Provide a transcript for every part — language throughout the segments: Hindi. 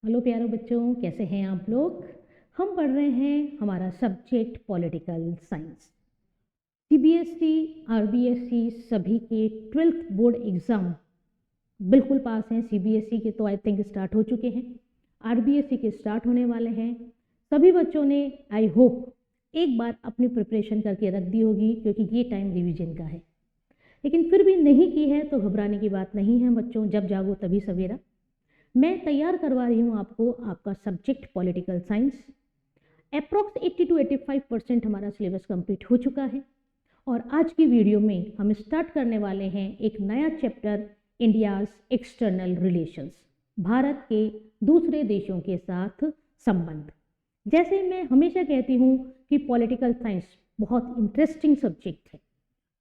हेलो प्यारे बच्चों, कैसे हैं आप लोग। हम पढ़ रहे हैं हमारा subject political science. CBSE, RBSE सभी के 12th बोर्ड एग्ज़ाम बिल्कुल पास हैं। सीबीएसई के तो आई थिंक स्टार्ट हो चुके हैं, आरबीएसई के स्टार्ट होने वाले हैं। सभी बच्चों ने आई होप एक बार अपनी प्रिपरेशन करके रख दी होगी, क्योंकि ये टाइम रिवीजन का है। लेकिन फिर भी नहीं की है तो घबराने की बात नहीं है बच्चों, जब जागो तभी सवेरा। मैं तैयार करवा रही हूँ आपको आपका subject political science. Approx 80 to 85% हमारा सिलेबस कंप्लीट हो चुका है और आज की वीडियो में हम स्टार्ट करने वाले हैं एक नया chapter, India's external relations, Bharat के दूसरे देशों के साथ संबंध। जैसे मैं हमेशा कहती हूँ कि पॉलिटिकल साइंस बहुत इंटरेस्टिंग सब्जेक्ट है।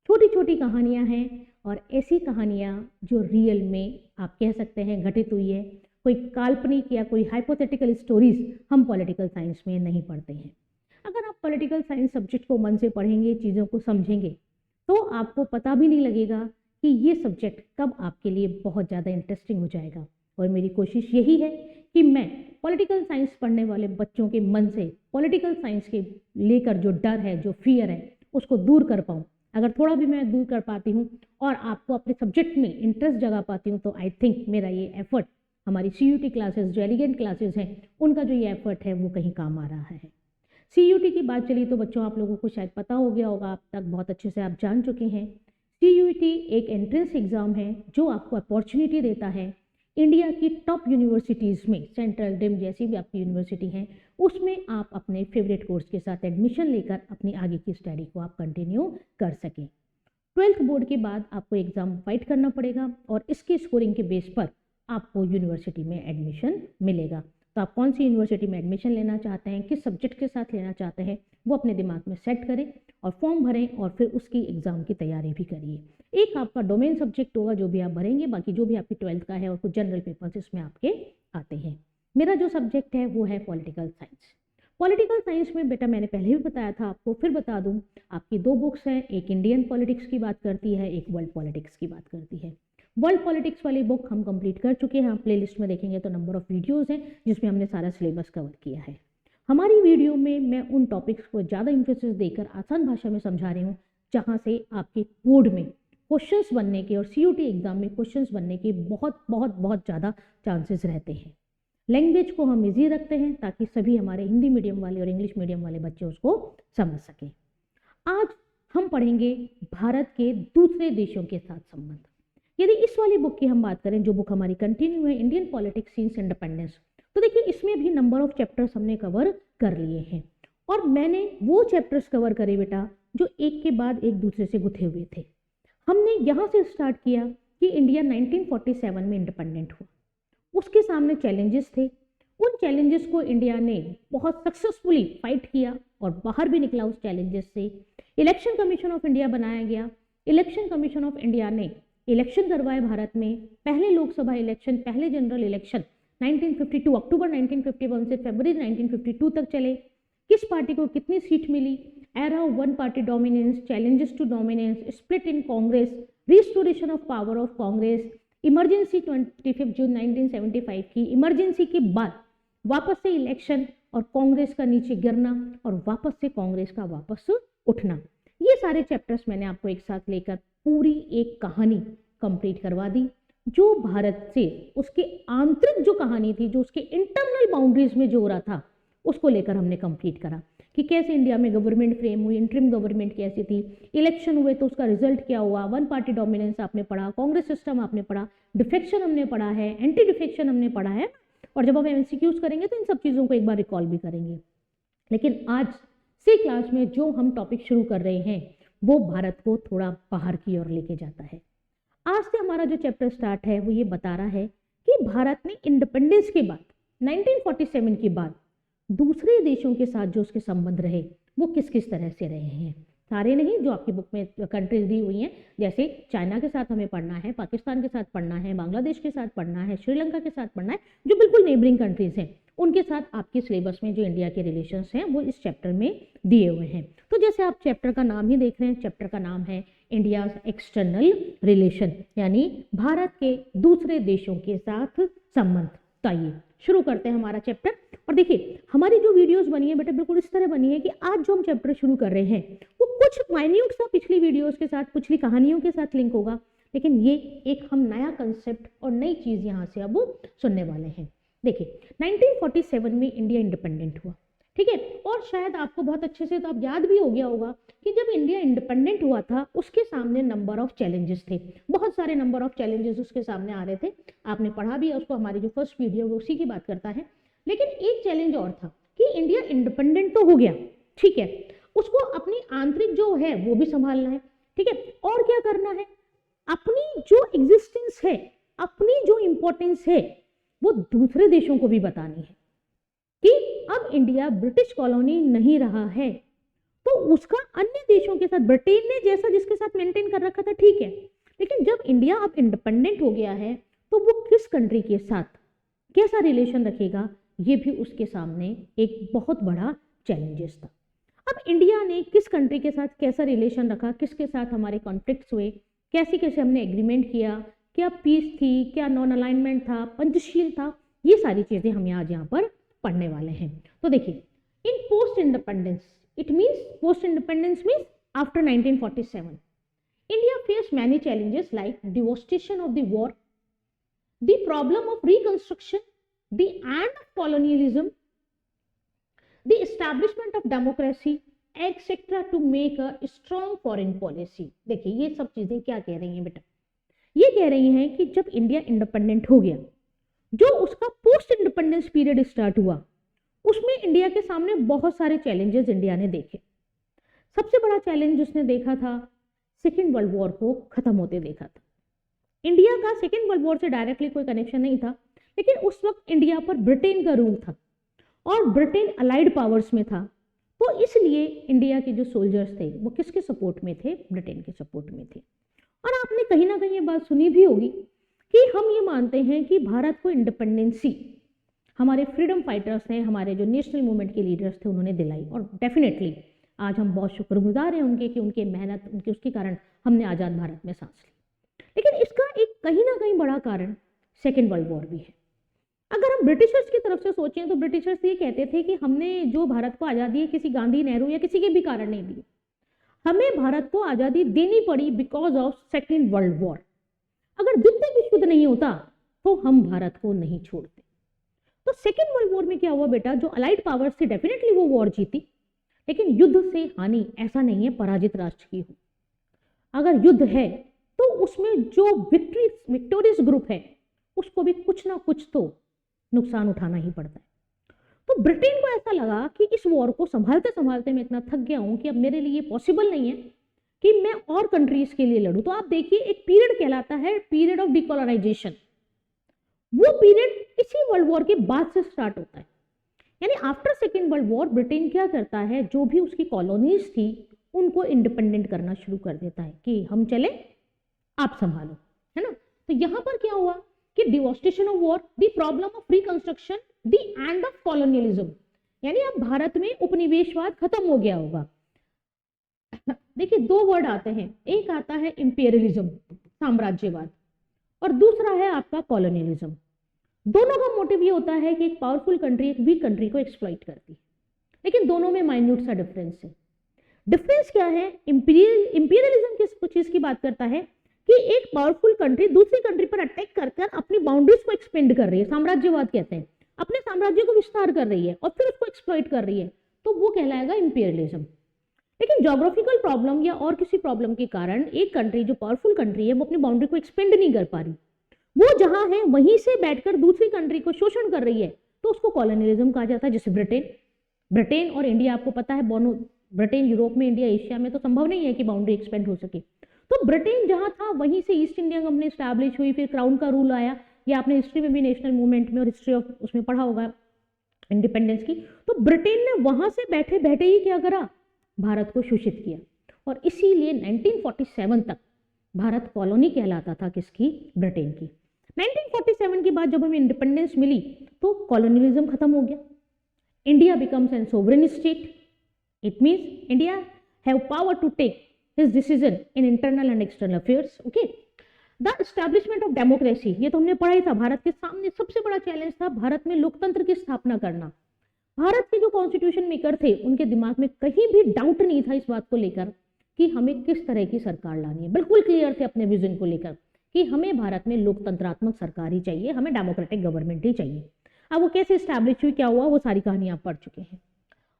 छोटी छोटी कहानियाँ हैं और ऐसी कहानियाँ जो रियल में आप कह सकते हैं घटित हुई है। कोई काल्पनिक या कोई हाइपोथेटिकल स्टोरीज हम पॉलिटिकल साइंस में नहीं पढ़ते हैं। अगर आप पॉलिटिकल साइंस सब्जेक्ट को मन से पढ़ेंगे, चीज़ों को समझेंगे, तो आपको पता भी नहीं लगेगा कि ये सब्जेक्ट कब आपके लिए बहुत ज़्यादा इंटरेस्टिंग हो जाएगा। और मेरी कोशिश यही है कि मैं पॉलिटिकल साइंस पढ़ने वाले बच्चों के मन से पॉलिटिकल साइंस के लेकर जो डर है, जो फियर है, उसको दूर कर पाऊँ। अगर थोड़ा भी मैं दूर कर पाती हूँ और आपको अपने सब्जेक्ट में इंटरेस्ट जगा पाती हूँ, तो आई थिंक मेरा ये एफर्ट, हमारी सीयूटी क्लासेस जो एलिगेंट क्लासेस हैं, उनका जो ये एफर्ट है वो कहीं काम आ रहा है। सीयूटी की बात चली तो बच्चों आप लोगों को शायद पता हो गया होगा, अब तक बहुत अच्छे से आप जान चुके हैं। सीयूटी एक एंट्रेंस एग्जाम है जो आपको अपॉर्चुनिटी देता है इंडिया की टॉप यूनिवर्सिटीज़ में, सेंट्रल, डिम जैसी भी आपकी यूनिवर्सिटी हैं, उसमें आप अपने फेवरेट कोर्स के साथ एडमिशन लेकर अपनी आगे की स्टडी को आप कंटिन्यू कर सकें। 12th बोर्ड के बाद आपको एग्ज़ाम फाइट करना पड़ेगा और इसके स्कोरिंग के बेस पर आपको यूनिवर्सिटी में एडमिशन मिलेगा। तो आप कौन सी यूनिवर्सिटी में एडमिशन लेना चाहते हैं, किस सब्जेक्ट के साथ लेना चाहते हैं, वो अपने दिमाग में सेट करें और फॉर्म भरें और फिर उसकी एग्ज़ाम की तैयारी भी करिए। एक आपका डोमेन सब्जेक्ट होगा जो भी आप भरेंगे, बाकी जो भी आपकी 12th का है और कुछ जनरल पेपर्स इसमें आपके आते हैं। मेरा जो सब्जेक्ट है वो है पॉलिटिकल साइंस। पॉलिटिकल साइंस में बेटा मैंने पहले भी बताया था आपको, फिर बता दूं, आपकी दो बुक्स हैं, एक इंडियन पॉलिटिक्स की बात करती है, एक वर्ल्ड पॉलिटिक्स की बात करती है। वर्ल्ड पॉलिटिक्स वाली बुक हम कंप्लीट कर चुके हैं, आप प्लेलिस्ट में देखेंगे तो नंबर ऑफ वीडियोस हैं जिसमें हमने सारा सिलेबस कवर किया है। हमारी वीडियो में मैं उन टॉपिक्स को ज़्यादा इंफोसिस देकर आसान भाषा में समझा रही हूँ जहाँ से आपके बोर्ड में क्वेश्चंस बनने के और सीयूटी एग्जाम में क्वेश्चंस बनने के बहुत बहुत बहुत ज़्यादा चांसेस रहते हैं। लैंग्वेज को हम इजी रखते हैं ताकि सभी हमारे हिंदी मीडियम वाले और इंग्लिश मीडियम वाले बच्चे उसको समझ सकें। आज हम पढ़ेंगे भारत के दूसरे देशों के साथ संबंध। यदि इस वाली बुक की हम बात करें, जो बुक हमारी कंटिन्यू है, इंडियन पॉलिटिक्स सिंस इंडिपेंडेंस, तो देखिए इसमें भी नंबर ऑफ चैप्टर्स हमने कवर कर लिए हैं और मैंने वो चैप्टर्स कवर करे बेटा जो एक के बाद एक दूसरे से गुथे हुए थे। हमने यहाँ से स्टार्ट किया कि इंडिया 1947 में इंडिपेंडेंट हुआ, उसके सामने चैलेंजेस थे, उन चैलेंजेस को इंडिया ने बहुत सक्सेसफुली फाइट किया और बाहर भी निकला उस चैलेंजेस से। इलेक्शन कमीशन ऑफ इंडिया बनाया गया। इलेक्शन कमीशन ऑफ इंडिया ने इलेक्शन करवाए भारत में, पहले लोकसभा इलेक्शन, पहले जनरल इलेक्शन 1952, अक्टूबर 1951 से फरवरी 1952 तक चले। किस पार्टी को कितनी सीट मिली, era of one party dominance, challenges to dominance, split in Congress, restoration of power of Congress, emergency 25 June 1975 की, इमरजेंसी के बाद वापस से इलेक्शन और कांग्रेस का नीचे गिरना और वापस से कांग्रेस का वापस उठना। ये सारे चैप्टर्स मैंने आपको एक साथ लेकर पूरी एक कहानी कंप्लीट करवा दी, जो भारत से उसके आंतरिक जो कहानी थी, जो उसके इंटरनल बाउंड्रीज में जो हो रहा था, उसको लेकर हमने कंप्लीट करा कि कैसे इंडिया में गवर्नमेंट फ्रेम हुई, इंटरिम गवर्नमेंट कैसी थी, इलेक्शन हुए तो उसका रिजल्ट क्या हुआ, वन पार्टी डोमिनेंस आपने पढ़ा, कांग्रेस सिस्टम आपने पढ़ा, डिफेक्शन हमने पढ़ा है, एंटी डिफेक्शन हमने पढ़ा है, और जब हम एमसीक्यूज करेंगे तो इन सब चीज़ों को एक बार रिकॉल भी करेंगे। लेकिन आज से क्लास में जो हम टॉपिक शुरू कर रहे हैं वो भारत को थोड़ा बाहर की ओर लेके जाता है। आज से हमारा जो चैप्टर स्टार्ट है वो ये बता रहा है कि भारत ने इंडिपेंडेंस के बाद 1947 के बाद दूसरे देशों के साथ जो उसके संबंध रहे वो किस किस तरह से रहे हैं। सारे नहीं, जो आपकी बुक में कंट्रीज दी हुई हैं, जैसे चाइना के साथ हमें पढ़ना है, पाकिस्तान के साथ पढ़ना है, बांग्लादेश के साथ पढ़ना है, श्रीलंका के साथ पढ़ना है, जो बिल्कुल नेबरिंग कंट्रीज हैं, उनके साथ आपके सिलेबस में जो इंडिया के रिलेशंस हैं वो इस चैप्टर में दिए हुए हैं। तो जैसे आप चैप्टर का नाम ही देख रहे हैं, चैप्टर का नाम है इंडियाज एक्सटर्नल रिलेशन, यानी भारत के दूसरे देशों के साथ संबंध। तो आइए शुरू करते हैं हमारा चैप्टर। और देखिए हमारी जो वीडियोस बनी है बेटा बिल्कुल इस तरह बनी है कि आज जो हम चैप्टर शुरू कर रहे हैं वो कुछ माइन्यूट सा पिछली वीडियोस के साथ, पिछली कहानियों के साथ लिंक होगा, लेकिन ये एक हम नया कंसेप्ट और नई चीज यहाँ से अब सुनने वाले हैं। देखिए 1947 में इंडिया इंडिपेंडेंट हुआ, ठीक है। और शायद आपको बहुत अच्छे से तो आप याद भी हो गया होगा कि जब इंडिया इंडिपेंडेंट हुआ था उसके सामने नंबर ऑफ चैलेंजेस थे, बहुत सारे नंबर ऑफ चैलेंजेस उसके सामने आ रहे थे। आपने पढ़ा भी है उसको, हमारी जो फर्स्ट वीडियो है उसी की बात करता है। लेकिन एक चैलेंज और था कि इंडिया इंडिपेंडेंट तो हो गया, ठीक है, उसको अपनी आंतरिक जो है वो भी संभालना है, ठीक है, और क्या करना है, अपनी जो एग्जिस्टेंस है, अपनी जो इंपॉर्टेंस है वो दूसरे देशों को भी बतानी है कि अब इंडिया ब्रिटिश कॉलोनी नहीं रहा है, तो उसका अन्य देशों के साथ, ब्रिटेन ने जैसा जिसके साथ मेंटेन कर रखा था ठीक है, लेकिन जब इंडिया अब इंडिपेंडेंट हो गया है तो वो किस कंट्री के साथ कैसा रिलेशन रखेगा, ये भी उसके सामने एक बहुत बड़ा चैलेंजेस था। अब इंडिया ने किस कंट्री के साथ कैसा रिलेशन रखा, किसके साथ हमारे कॉन्फ्लिक्ट्स हुए, कैसे कैसे हमने एग्रीमेंट किया, क्या पीस थी, क्या नॉन अलाइनमेंट था, पंचशील था, ये सारी चीजें हम आज यहाँ पर पढ़ने वाले हैं। तो देखिए in post independence, it means post independence means after 1947 India face many challenges like devastation of the war, the problem of reconstruction, the end of colonialism, the establishment of democracy etcetera to make a strong foreign policy. देखिए ये सब चीजें क्या कह रही हैं बेटा, ये कह रही हैं कि जब इंडिया इंडिपेंडेंट हो गया, जो उसका पोस्ट इंडिपेंडेंस पीरियड स्टार्ट हुआ, उसमें इंडिया के सामने बहुत सारे चैलेंजेस इंडिया ने देखे। सबसे बड़ा चैलेंज उसने देखा था, सेकेंड वर्ल्ड वॉर को खत्म होते देखा था। इंडिया का सेकेंड वर्ल्ड वॉर से डायरेक्टली कोई कनेक्शन नहीं था, लेकिन उस वक्त इंडिया पर ब्रिटेन का रूल था और ब्रिटेन अलाइड पावर्स में था, तो इसलिए इंडिया के जो सोल्जर्स थे वो किसके सपोर्ट में थे, ब्रिटेन के सपोर्ट में थे। और आपने कहीं ना कहीं ये बात सुनी भी होगी कि हम ये मानते हैं कि भारत को इंडिपेंडेंसी हमारे फ्रीडम फाइटर्स ने, हमारे जो नेशनल मूवमेंट के लीडर्स थे उन्होंने दिलाई, और डेफिनेटली आज हम बहुत शुक्रगुजार हैं उनके कि उनके मेहनत, उनके उसके कारण हमने आज़ाद भारत में सांस ली। लेकिन इसका एक कहीं ना कहीं बड़ा कारण सेकेंड वर्ल्ड वॉर भी है। अगर हम ब्रिटिशर्स की तरफ से सोचें तो ब्रिटिशर्स ये कहते थे कि हमने जो भारत को आज़ादी किसी गांधी, नेहरू या किसी के भी कारण नहीं दी, हमें भारत को आज़ादी देनी पड़ी because of second world war. अगर द्वितीय विश्व युद्ध नहीं होता तो हम भारत को नहीं छोड़ते। तो सेकेंड वर्ल्ड वॉर में क्या हुआ बेटा, जो अलाइड पावर्स थी डेफिनेटली वो वॉर जीती, लेकिन युद्ध से हानि ऐसा नहीं है पराजित राष्ट्र की हो। अगर युद्ध है तो उसमें जो विक्टोरियस ग्रुप है उसको भी कुछ ना कुछ तो नुकसान उठाना ही पड़ता है। तो ब्रिटेन को ऐसा लगा कि इस वॉर को संभालते संभालते मैं इतना थक गया हूं कि अब मेरे लिए पॉसिबल नहीं है कि मैं और कंट्रीज के लिए लड़ूं। तो आप देखिए एक पीरियड कहलाता है पीरियड ऑफ डिकोलोनाइजेशन, वो पीरियड इसी वर्ल्ड वॉर के बाद से स्टार्ट होता है। यानी after second world war Britain क्या करता है, जो भी उसकी कॉलोनीज थी उनको इंडिपेंडेंट करना शुरू कर देता है कि हम चले, आप संभालो, है ना। तो यहां पर क्या हुआ कि devastation of war, the problem of reconstruction, the end of colonialism, यानी अब भारत में उपनिवेशवाद खत्म हो गया होगा। देखिए दो वर्ड आते हैं, एक आता है इंपीरियलिज्म, साम्राज्यवाद, और दूसरा है आपका कॉलोनियलिज्म। दोनों का मोटिव ये होता है कि एक पावरफुल कंट्री एक वीक कंट्री को एक्सप्लॉइट करती है, लेकिन दोनों में माइन्यूट सा डिफरेंस है। डिफरेंस क्या है, इंपीरियलिज्म किस चीज की बात करता है कि एक पावरफुल कंट्री दूसरी कंट्री पर अटैक कर अपनी बाउंड्रीज को एक्सपेंड कर रही है, साम्राज्यवाद कहते हैं, अपने साम्राज्य को विस्तार कर रही है और फिर उसको एक्सप्लॉइट कर रही है, तो वो कहलाएगा इंपीरियलिज्म। लेकिन ज्योग्राफिकल प्रॉब्लम या और किसी प्रॉब्लम के कारण एक कंट्री जो पावरफुल कंट्री है वो अपनी बाउंड्री को एक्सपेंड नहीं कर पा रही, वो जहां है वहीं से बैठकर दूसरी कंट्री को शोषण कर रही है, तो उसको कॉलोनियलिज्म कहा जाता है। जैसे ब्रिटेन और इंडिया, आपको पता है ब्रिटेन यूरोप में, इंडिया एशिया में, तो संभव नहीं है कि बाउंड्री एक्सपेंड हो सके। तो ब्रिटेन जहां था वहीं से ईस्ट इंडिया कंपनी स्टैब्लिश हुई, फिर क्राउन का रूल आया, ये आपने हिस्ट्री में भी, नेशनल मूवमेंट में और हिस्ट्री ऑफ उसमें पढ़ा होगा इंडिपेंडेंस की। तो ब्रिटेन ने वहां से बैठे बैठे ही क्या करा, भारत को शोषित किया, और इसीलिए 1947 तक भारत कॉलोनी कहलाता था किसकी, ब्रिटेन की। 1947 के बाद जब हमें इंडिपेंडेंस मिली तो कॉलोनियलिज्म खत्म हो गया, India becomes an sovereign state, it means India have power to take his decision in internal and external affairs, okay. The establishment of democracy, ये तो हमने पढ़ा ही था, भारत के सामने सबसे बड़ा चैलेंज था भारत में लोकतंत्र की स्थापना करना। भारत के जो कॉन्स्टिट्यूशन मेकर थे उनके दिमाग में कहीं भी डाउट नहीं था इस बात को लेकर कि हमें किस तरह की सरकार लानी है, बिल्कुल क्लियर थे अपने विजन को लेकर कि हमें भारत में लोकतंत्रात्मक सरकार ही चाहिए, हमें डेमोक्रेटिक गवर्नमेंट ही चाहिए। अब वो कैसे स्टैब्लिश हुई, क्या हुआ, वो सारी कहानी आप पढ़ चुके हैं।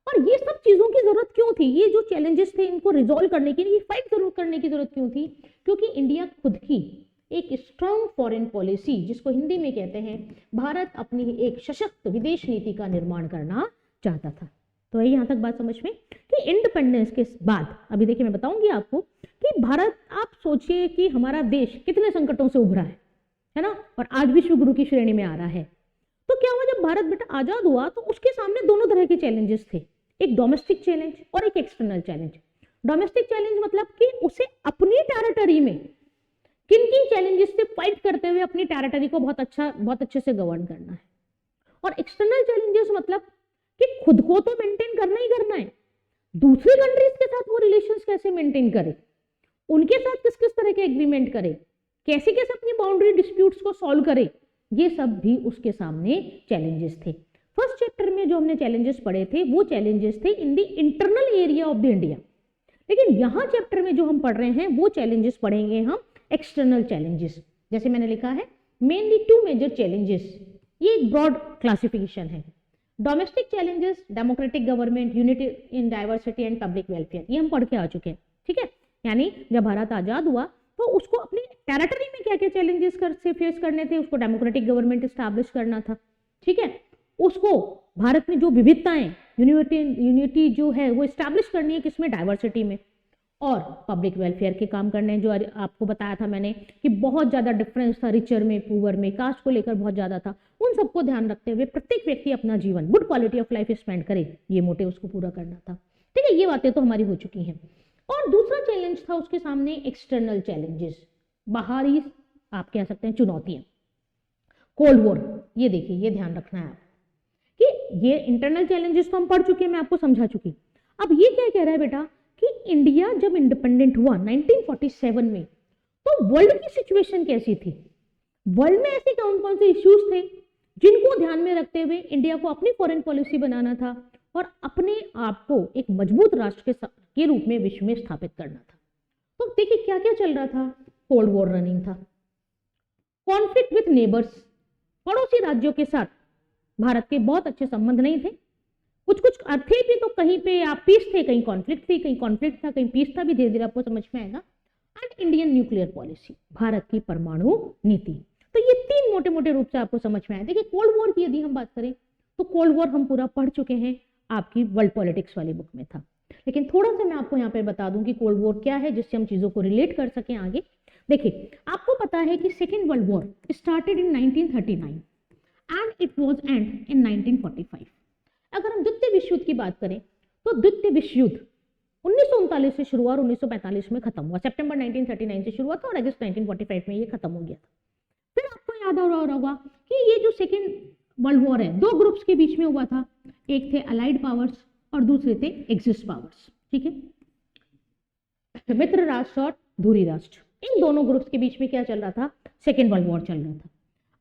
और ये सब चीजों की जरूरत क्यों थी, ये जो चैलेंजेस थे इनको रिजॉल्व करने के लिए फाइट जरूर करने की जरूरत क्यों थी, क्योंकि इंडिया खुद की एक स्ट्रॉन्ग फॉरेन पॉलिसी, जिसको हिंदी में कहते हैं भारत अपनी एक सशक्त विदेश नीति का निर्माण करना चाहता था। तो यहां तक बात समझ में कि इंडिपेंडेंस के बाद, अभी देखिए मैं बताऊंगी आपको कि भारत, आप सोचिए कि हमारा देश कितने संकटों से उभरा है ना, और आज विश्व गुरु की श्रेणी में आ रहा है। तो क्या हुआ, जब भारत बेटा आजाद हुआ तो उसके सामने दोनों तरह के चैलेंजेस थे, एक डोमेस्टिक चैलेंज और एक एक्सटर्नल चैलेंज। डोमेस्टिक चैलेंज मतलब कि उसे अपनी टेरिटरी में किन किन चैलेंजेस से फाइट करते हुए अपनी टेरिटरी को बहुत अच्छे से गवर्न करना है। और एक्सटर्नल चैलेंजेस मतलब कि खुद को तो मेंटेन करना ही करना है, दूसरी कंट्रीज के साथ वो रिलेशंस कैसे मेंटेन करे, उनके साथ किस किस तरह के एग्रीमेंट करे, कैसे कैसे अपनी बाउंड्री डिस्प्यूट्स को सॉल्व करे, ये सब भी उसके सामने चैलेंजेस थे। फर्स्ट चैप्टर में जो हमने चैलेंजेस पढ़े थे वो चैलेंजेस थे in the internal area of the India, लेकिन यहां चैप्टर में जो हम पढ़ रहे हैं वो चैलेंजेस पढ़ेंगे हम एक्सटर्नल चैलेंजेस। जैसे मैंने लिखा है मेनली 2 मेजर चैलेंजेस, ये एक ब्रॉड क्लासिफिकेशन है। Domestic challenges, democratic government, unity in diversity and public welfare, ये हम पढ़ के आ चुके हैं, ठीक है। यानी जब भारत आजाद हुआ तो उसको अपनी टेरिटरी में क्या क्या चैलेंजेस से फेस करने थे, उसको डेमोक्रेटिक गवर्नमेंट स्टैब्लिश करना था, ठीक है। उसको भारत में जो विविधताएं, यूनिटी जो है वो स्टैब्लिश करनी है, किसमें, डाइवर्सिटी में, और पब्लिक वेलफेयर के काम करने हैं, जो आपको बताया था मैंने कि बहुत ज्यादा डिफरेंस था रिचर में, पुअर में, कास्ट को लेकर बहुत ज्यादा था। उन सबको ध्यान रखते हुए प्रत्येक व्यक्ति अपना जीवन good quality of life spend करे, ये मोटिव उसको पूरा करना था, ठीक है। ये बातें तो हमारी हो चुकी हैं। और दूसरा चैलेंज था उसके सामने एक्सटर्नल चैलेंजेस, बाहरी आप कह सकते हैं चुनौतियां, कोल्ड वॉर। ये देखिए, ये ध्यान रखना है आप कि ये इंटरनल चैलेंजेस तो हम पढ़ चुके हैं, मैं आपको समझा चुकी। अब ये क्या कह रहा है बेटा कि इंडिया जब इंडिपेंडेंट हुआ 1947 में, तो वर्ल्ड की सिचुएशन कैसी थी, वर्ल्ड में ऐसे कौन कौन से इश्यूज थे जिनको ध्यान में रखते हुए इंडिया को अपनी फॉरेन पॉलिसी बनाना था और अपने आप को एक मजबूत राष्ट्र के रूप में विश्व में स्थापित करना था। तो देखिए क्या क्या चल रहा था, कोल्ड वॉर रनिंग था, कॉन्फ्लिक्ट विथ नेबर्स, पड़ोसी राज्यों के साथ भारत के बहुत अच्छे संबंध नहीं थे, कुछ कुछ थे भी, तो कहीं पे आप पीस थे, कहीं कॉन्फ्लिक्ट थी, कहीं कॉन्फ्लिक्ट था, कहीं पीस था, भी धीरे धीरे आपको समझ में आएगा। And Indian nuclear policy, Bharat की परमाणु नीति। तो ये 3 मोटे मोटे रूप से आपको समझ में आए। देखिए कोल्ड वॉर की यदि हम बात करें तो कोल्ड वॉर हम पूरा पढ़ चुके हैं, आपकी वर्ल्ड पॉलिटिक्स वाली बुक में था, लेकिन थोड़ा सा मैं आपको यहाँ पे बता दूं कि कोल्ड वॉर क्या है, जिससे हम चीजों को रिलेट कर सकें आगे। देखिए आपको पता है कि second world war started in 1939 and it was and in 1945। अगर हम द्वितीय विश्व युद्ध की बात करें तो द्वितीय विश्व युद्ध 1939 से शुरू हुआ और 1945 में खत्म हुआ। सितंबर 1939 से शुरू हुआ था और अगस्त 1945 में ये खत्म हो गया था। फिर आपको याद हो रहा होगा कि ये जो सेकेंड वर्ल्ड वॉर है 2 ग्रुप्स के बीच में हुआ था, एक थे अलाइड पावर्स और दूसरे थे एक्सिस पावर्स, ठीक है, मित्र राष्ट्र और धुरी राष्ट्र। इन दोनों ग्रुप्स के बीच में क्या चल रहा था, सेकेंड वर्ल्ड वॉर चल रहा था।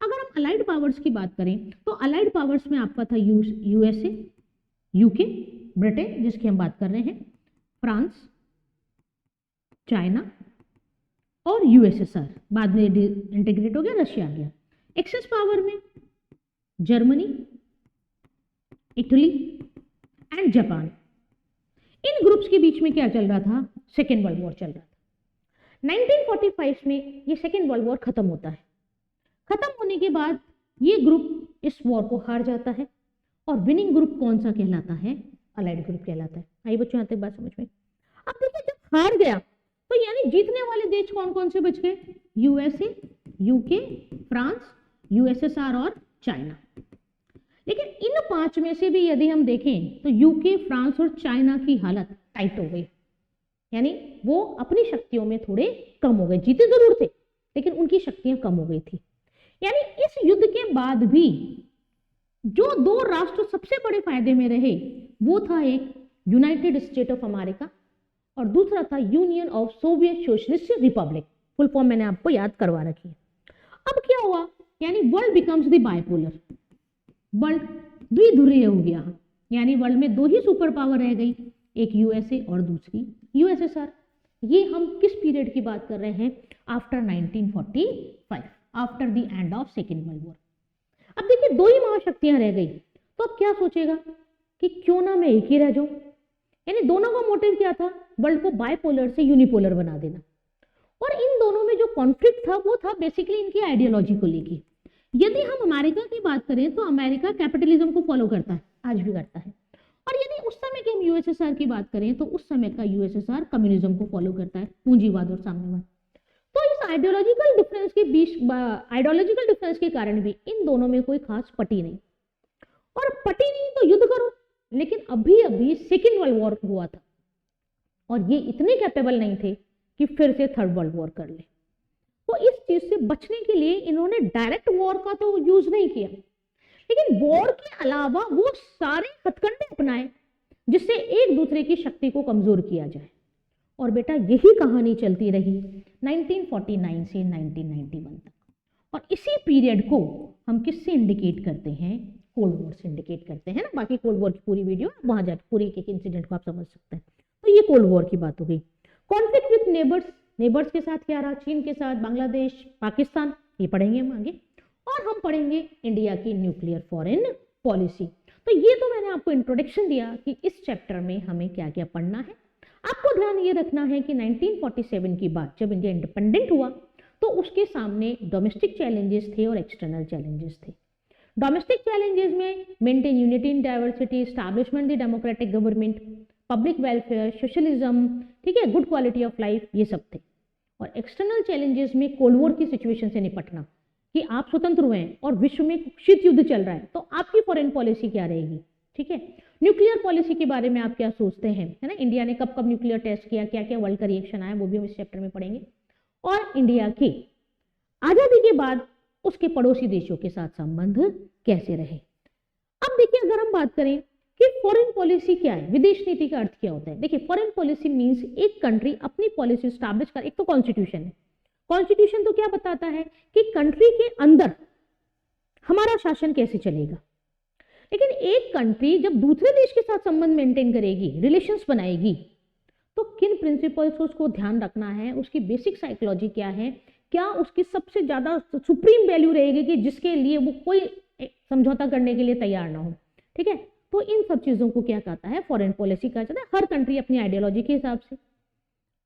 अगर हम अलाइड पावर्स की बात करें तो अलाइड पावर्स में आपका था यूएसए, यूके, ब्रिटेन जिसकी हम बात कर रहे हैं, फ्रांस, चाइना और यूएसएसआर, बाद में इंटीग्रेट हो गया, रशिया आ गया। एक्सेस पावर में Germany, Italy and Japan. In groups के बीच में क्या चल रहा था, सेकेंड वर्ल्ड वॉर चल रहा था। 1945 में ये सेकेंड वर्ल्ड वॉर खत्म होता है। खत्म होने के बाद ये ग्रुप इस वॉर को हार जाता है और विनिंग ग्रुप कौन सा कहलाता है, अलाइड ग्रुप कहलाता है। आइए बच्चों, यहाँ तक बात समझ में। अब देखिए जब हार गया तो यानी जीतने वाले देश कौन कौन से बच गए, यूएसए, यूके, फ्रांस, यूएसएसआर और चाइना। लेकिन इन 5 में से भी यदि हम देखें तो यूके, फ्रांस और चाइना की हालत टाइट हो गई, यानी वो अपनी शक्तियों में थोड़े कम हो गए। जीते जरूर थे लेकिन उनकी शक्तियां कम हो गई थी। यानी इस युद्ध के बाद भी जो 2 राष्ट्र सबसे बड़े फायदे में रहे वो था एक यूनाइटेड स्टेट ऑफ अमेरिका और दूसरा था union of Soviet socialist Republic. Full form मैंने आपको याद करवा रखी है। अब क्या हुआ, यानी world becomes the bipolar, world द्विध्रुवीय हो गया, यानी वर्ल्ड में 2 ही सुपर पावर रह गई, एक यूएसए और दूसरी यूएसएसआर। ये हम किस पीरियड की बात कर रहे हैं, after 1945, after the end of second world war. अब देखिए 2 ही महाशक्तियां रह गई, तो अब क्या सोचेगा कि क्यों ना मैं एक ही रह जाऊं, यानी दोनों का मोटिव क्या था, वर्ल्ड को बाइपोलर से यूनिपोलर बना देना। और इन दोनों में जो कॉन्फ्लिक्ट था वो था बेसिकली इनकी आइडियोलॉजी को लेके। यदि हम अमेरिका की बात करें तो अमेरिका कैपिटलिज्म को फॉलो करता है, आज भी करता है, और यदि उस समय के हम यूएसएसआर की बात करें तो उस समय का यूएसएसआर कम्युनिज्म को फॉलो करता है, पूंजीवाद और साम्यवाद। तो इस आइडियोलॉजिकल डिफरेंस के कारण भी इन दोनों में कोई खास पटी नहीं, और पटी नहीं तो युद्ध करो। लेकिन अभी अभी सेकेंड वर्ल्ड वॉर हुआ था और ये इतने कैपेबल नहीं थे कि फिर से थर्ड वर्ल्ड वॉर कर ले। तो इस चीज से बचने के लिए इन्होंने डायरेक्ट वॉर का तो यूज नहीं किया, लेकिन वॉर के अलावा वो सारे हथकंडे अपनाए जिससे एक दूसरे की शक्ति को कमजोर किया जाए। और बेटा यही कहानी चलती रही 1949 से 1991 तक, और इसी पीरियड को हम किससे इंडिकेट करते हैं, कोल्ड वॉर से इंडिकेट करते हैं ना। बाकी कोल्ड वॉर की पूरी वीडियो वहां जाके पूरी एक इंसिडेंट को आप समझ सकते हैं। तो ये कोल्ड वॉर की बात हो गई। कॉन्फ्लिक्ट विथ नेबर्स के साथ क्या रहा, चीन के साथ, बांग्लादेश, पाकिस्तान, ये पढ़ेंगे हम आगे। और हम पढ़ेंगे इंडिया की न्यूक्लियर फॉरेन पॉलिसी। तो ये तो मैंने आपको इंट्रोडक्शन दिया कि इस चैप्टर में हमें क्या क्या पढ़ना है। आपको ध्यान ये रखना है कि 1947 की बात जब इंडिया इंडिपेंडेंट हुआ तो उसके सामने डोमेस्टिक चैलेंजेस थे और एक्सटर्नल चैलेंजेस थे। डोमेस्टिक चैलेंजेस में maintain unity in diversity, establishment the democratic government, public welfare, socialism, ठीक है, गुड क्वालिटी ऑफ लाइफ, ये सब थे। और एक्सटर्नल चैलेंजेस में कोल्ड वॉर की सिचुएशन से निपटना कि आप स्वतंत्र हुए हैं और विश्व में शीत युद्ध चल रहा है, तो आपकी फॉरेन पॉलिसी क्या रहेगी, ठीक है। न्यूक्लियर पॉलिसी के बारे में आप क्या सोचते हैं, है ना, इंडिया ने कब कब न्यूक्लियर टेस्ट किया, क्या क्या वर्ल्ड का रिएक्शन आया, वो भी हम इस चैप्टर में पढ़ेंगे। और इंडिया की आजादी के बाद उसके पड़ोसी देशों के साथ संबंध कैसे रहे। अब देखिए अगर हम बात करें कि फॉरेन पॉलिसी क्या है, विदेश नीति का अर्थ क्या होता है। देखिए फॉरेन पॉलिसी मींस एक कंट्री अपनी पॉलिसी स्टैब्लिश कर, एक तो कॉन्स्टिट्यूशन है, कॉन्स्टिट्यूशन तो क्या बताता है कि कंट्री के अंदर हमारा शासन कैसे चलेगा। लेकिन एक कंट्री जब दूसरे देश के साथ संबंध मेंटेन करेगी, रिलेशंस बनाएगी, तो किन प्रिंसिपल्स को उसको ध्यान रखना है, उसकी बेसिक साइकोलॉजी क्या है, क्या उसकी सबसे ज्यादा सुप्रीम वैल्यू रहेगी कि जिसके लिए वो कोई समझौता करने के लिए तैयार ना हो, ठीक है। तो इन सब चीजों को क्या कहता है, फॉरेन पॉलिसी कहा जाता है। हर कंट्री अपनी आइडियोलॉजी के हिसाब से,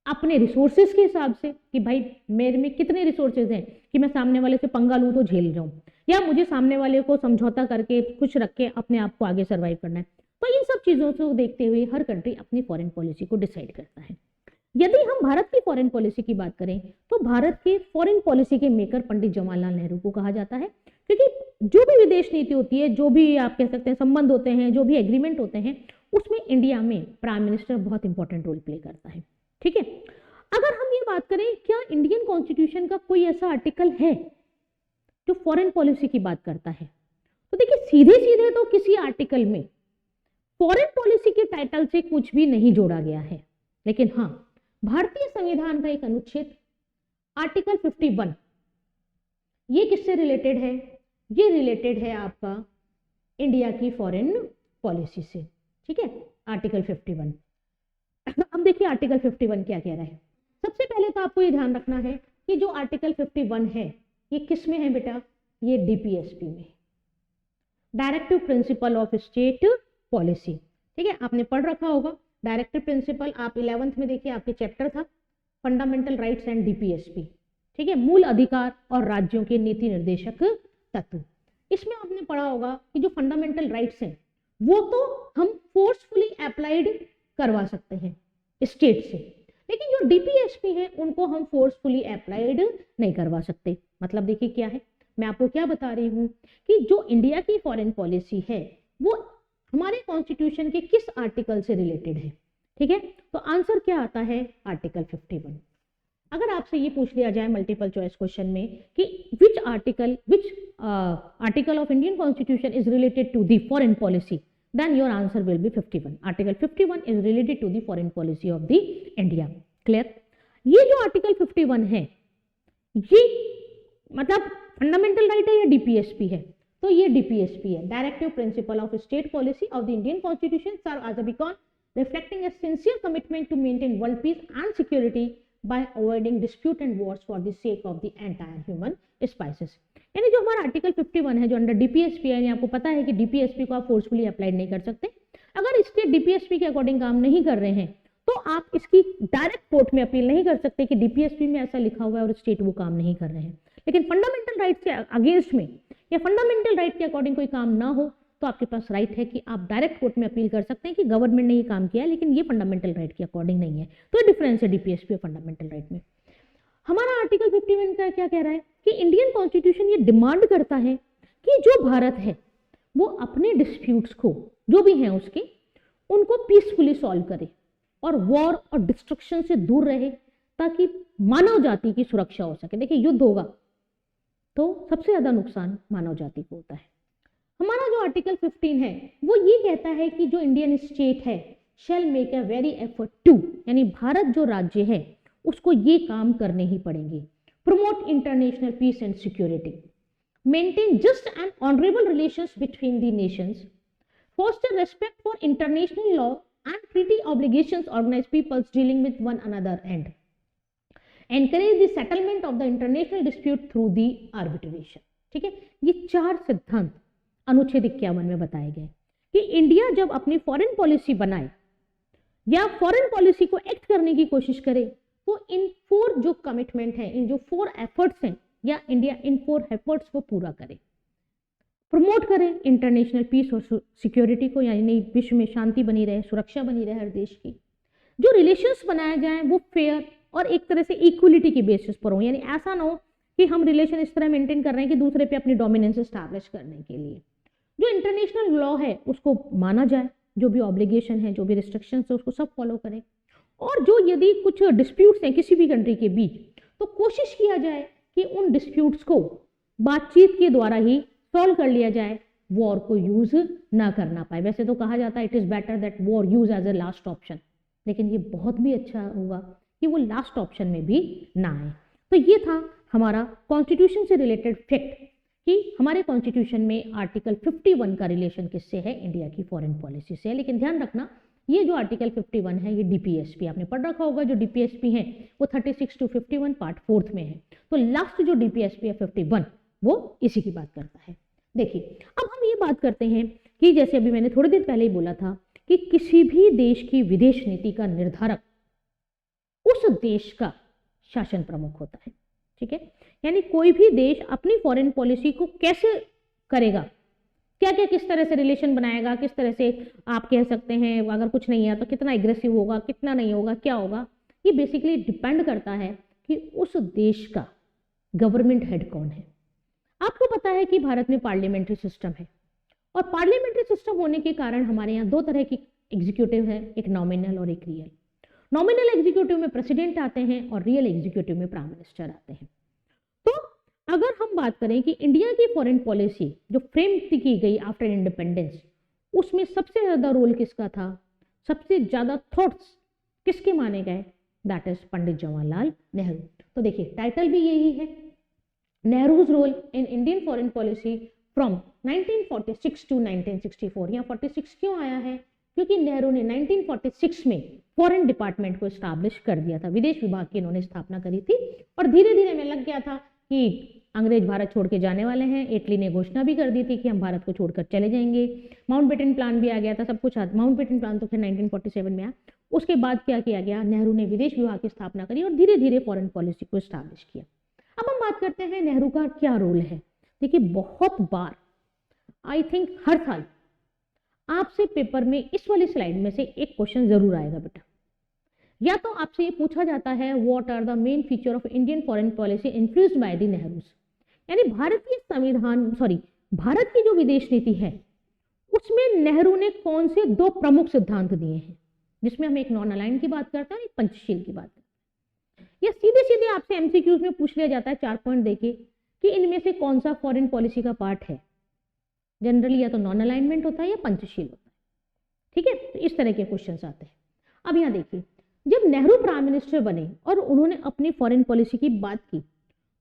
अपने रिसोर्सेज के हिसाब से कि भाई मेरे में कितने रिसोर्सेज हैं कि मैं सामने वाले से पंगा लूं तो झेल जाऊं, या मुझे सामने वाले को समझौता करके खुश रख के अपने आप को आगे सर्वाइव करना है। तो इन सब चीजों को देखते हुए हर कंट्री अपनी फॉरेन पॉलिसी को डिसाइड करता है। यदि हम भारत की फॉरेन पॉलिसी की बात करें तो भारत के फॉरेन पॉलिसी के मेकर पंडित जवाहरलाल नेहरू को कहा जाता है, क्योंकि जो भी विदेश नीति होती है, जो भी आप कह सकते हैं संबंध होते हैं, जो भी एग्रीमेंट होते हैं, उसमें इंडिया में प्राइम मिनिस्टर बहुत इंपॉर्टेंट रोल प्ले करता है, ठीक है। अगर हम ये बात करें क्या इंडियन कॉन्स्टिट्यूशन का कोई ऐसा आर्टिकल है जो फॉरेन पॉलिसी की बात करता है, तो देखिए सीधे सीधे तो किसी आर्टिकल में फॉरेन पॉलिसी के टाइटल से कुछ भी नहीं जोड़ा गया है। लेकिन हाँ, भारतीय संविधान का एक अनुच्छेद आर्टिकल 51, ये किससे रिलेटेड है, ये रिलेटेड है आपका इंडिया की फॉरेन पॉलिसी से, ठीक है, आर्टिकल 51। अब देखिए आर्टिकल 51 क्या कह रहा है। सबसे पहले तो आपको ये ध्यान रखना है कि जो आर्टिकल 51 है ये किस में है बेटा, ये डीपीएसपी में, directive principle of state policy, ठीक है, आपने पढ़ रखा होगा। डायरेक्टिव प्रिंसिपल आप 11th में देखिए, आपके चैप्टर था फंडामेंटल राइट्स एंड डीपीएसपी, ठीक है, मूल अधिकार और राज्यों के नीति निर्देशक तत्व। इसमें आपने पढ़ा होगा कि जो फंडामेंटल राइट्स हैं वो तो हम फोर्सफुली अप्लाइड करवा सकते हैं स्टेट से, लेकिन जो डीपीएसपी है उनको हम फोर्सफुली अप्लाइड नहीं करवा सकते। मतलब देखिए क्या है, मैं आपको क्या बता रही हूं कि जो इंडिया की फॉरेन पॉलिसी है वो हमारे कॉन्स्टिट्यूशन के किस आर्टिकल से रिलेटेड है, ठीक है। तो आंसर क्या आता है, आर्टिकल 51। अगर आपसे ये पूछ लिया जाए मल्टीपल चॉइस क्वेश्चन में कि which article of Indian constitution is related to the foreign policy, then your answer will be 51. Article 51 is related to the foreign policy of the India. Clear? ये जो आर्टिकल 51 है ये मतलब फंडामेंटल राइट है या डीपीएसपी है? तो ये डीपीएसपी है, directive principle of state policy of the Indian constitution serve as a beacon reflecting a sincere commitment to maintain world peace and security by avoiding dispute and wars for the sake of the entire human species। यानी जो हमारा आर्टिकल 51 है जो अंडर डीपीएसपी है, यानी आपको पता है कि डीपीएसपी को आप फोर्सफुली अप्लाई नहीं कर सकते। अगर स्टेट डीपीएसपी के अकॉर्डिंग काम नहीं कर रहे हैं तो आप इसकी डायरेक्ट कोर्ट में अपील नहीं कर सकते कि डीपीएसपी में ऐसा लिखा हुआ है और स्टेट वो काम नहीं कर रहे हैं। लेकिन फंडामेंटल राइट के अगेंस्ट में या फंडामेंटल राइट के अकॉर्डिंग कोई काम ना हो तो आपके पास राइट है कि आप डायरेक्ट कोर्ट में अपील कर सकते हैं कि गवर्नमेंट ने ये काम किया है लेकिन ये फंडामेंटल राइट के अकॉर्डिंग नहीं है। तो ये डिफरेंस है डीपीएसपी और फंडामेंटल राइट में। हमारा आर्टिकल 51 का क्या कह रहा है कि इंडियन कॉन्स्टिट्यूशन ये डिमांड करता है कि जो भारत है वो अपने डिस्प्यूट्स को जो भी हैं उसके उनको पीसफुली सॉल्व करे और वॉर और डिस्ट्रक्शन से दूर रहे ताकि मानव जाति की सुरक्षा हो सके। देखिए युद्ध होगा तो सबसे ज्यादा नुकसान मानव जाति को होता है। हमारा जो आर्टिकल 15 है वो ये कहता है कि जो इंडियन स्टेट है shall make a very effort to, यानी भारत जो राज्य है उसको ये काम करने ही पड़ेंगे, promote international peace and security, maintain just and honourable relations between the nations, foster respect for international law and treaty obligations organise peoples dealing with one another and encourage the settlement of the international dispute through the arbitration. ठीक है, ये चार सिद्धांत अनुच्छेद 51 में बताए गए कि इंडिया जब अपनी फॉरेन पॉलिसी बनाए या फॉरेन पॉलिसी को एक्ट करने की कोशिश करे तो इन 4 जो कमिटमेंट हैं, इन जो 4 एफर्ट्स हैं या इंडिया इन 4 एफर्ट्स को पूरा करे। प्रमोट करें इंटरनेशनल पीस और सिक्योरिटी को, यानी विश्व में शांति बनी रहे, सुरक्षा बनी रहे हर देश की। जो रिलेशंस बनाए जाएं वो फेयर और एक तरह से इक्वलिटी की बेसिस पर हो, यानी ऐसा ना हो कि हम रिलेशन इस तरह मेंटेन कर रहे हैं कि दूसरे पे अपनी डोमिनेंस एस्टैब्लिश करने के लिए। जो इंटरनेशनल लॉ है उसको माना जाए, जो भी ऑब्लिगेशन है, जो भी रिस्ट्रिक्शंस है उसको सब फॉलो करें। और जो यदि कुछ डिस्प्यूट्स हैं किसी भी कंट्री के बीच तो कोशिश किया जाए कि उन डिस्प्यूट्स को बातचीत के द्वारा ही सॉल्व कर लिया जाए, वॉर को यूज ना करना पाए। वैसे तो कहा जाता है it is better that war use as a last option, लेकिन ये बहुत भी अच्छा होगा कि वो लास्ट ऑप्शन में भी ना आए। तो ये था हमारा कॉन्स्टिट्यूशन से रिलेटेड फैक्ट कि हमारे कॉन्स्टिट्यूशन में आर्टिकल 51 का रिलेशन किससे है, इंडिया की फॉरेन पॉलिसी से है। लेकिन ध्यान रखना ये जो आर्टिकल 51 है ये डीपीएसपी आपने पढ़ रखा होगा। जो डीपीएसपी है वो 36 to 51 पार्ट 4 में है। तो लास्ट जो डीपीएसपी है 51 वो इसी की बात करता है। देखिए अब हम ये बात करते हैं कि जैसे अभी मैंने थोड़ी देर पहले ही बोला था कि किसी भी देश की विदेश नीति का निर्धारक उस देश का शासन प्रमुख होता है। ठीक है, यानी कोई भी देश अपनी फॉरेन पॉलिसी को कैसे करेगा, क्या क्या किस तरह से रिलेशन बनाएगा, किस तरह से आप कह सकते हैं अगर कुछ नहीं है तो कितना एग्रेसिव होगा, कितना नहीं होगा, क्या होगा, ये बेसिकली डिपेंड करता है कि उस देश का गवर्नमेंट हेड कौन है। आपको पता है कि भारत में पार्लियामेंट्री सिस्टम है और पार्लियामेंट्री सिस्टम होने के कारण हमारे यहाँ 2 तरह की एग्जीक्यूटिव है, एक नॉमिनल और एक रियल। नॉमिनल एग्जीक्यूटिव में प्रेसिडेंट आते हैं और रियल एग्जीक्यूटिव में प्राइम मिनिस्टर आते हैं। तो अगर हम बात करें कि इंडिया की फॉरेन पॉलिसी जो फ्रेम की गई आफ्टर इंडिपेंडेंस उसमें सबसे ज्यादा रोल किसका था, सबसे ज्यादा थॉट्स किसके माने गए, दैट इज पंडित जवाहरलाल नेहरू। तो देखिए टाइटल भी यही है, Nehru's role in Indian foreign policy from 1946 to 1964। यहाँ 46 क्यों आया है, क्योंकि नेहरू ने 1946 में फॉरेन डिपार्टमेंट को एस्टैब्लिश कर दिया था, विदेश विभाग की इन्होंने स्थापना करी थी और धीरे धीरे में लग गया था कि अंग्रेज भारत छोड़ के जाने वाले हैं। इटली ने घोषणा भी कर दी थी कि हम भारत को छोड़कर चले जाएंगे, माउंटबेटन प्लान भी आ गया था, सब कुछ माउंटबेटन प्लान तो फिर 1947 में आया। उसके बाद क्या किया गया, नेहरू ने विदेश विभाग की स्थापना करी और धीरे धीरे फॉरेन पॉलिसी को एस्टैब्लिश किया। अब हम बात करते हैं नेहरू का क्या रोल है। देखिए बहुत बार आई थिंक हर साल आपसे पेपर में इस वाली स्लाइड में से एक क्वेश्चन जरूर आएगा बेटा, या तो आपसे ये पूछा जाता है what are the main feature of Indian foreign policy influenced by the Nehru's, यानी भारतीय संविधान भारत की जो विदेश नीति है उसमें नेहरू ने कौन से 2 प्रमुख सिद्धांत दिए हैं, जिसमें हम एक नॉन अलाइंड की बात करते हैं और एक पंचशील की बात करते हैं। या सीधे सीधे आपसे एमसीक्यूज में पूछ लिया जाता है 4 पॉइंट देके कि इनमें से कौन सा फॉरेन पॉलिसी का पार्ट है। जनरली या तो नॉन अलाइनमेंट होता है या पंचशील होता है। ठीक है, तो इस तरह के क्वेश्चन आते हैं। अब यहाँ देखिए जब नेहरू प्राइम मिनिस्टर बने और उन्होंने अपनी फॉरेन पॉलिसी की बात की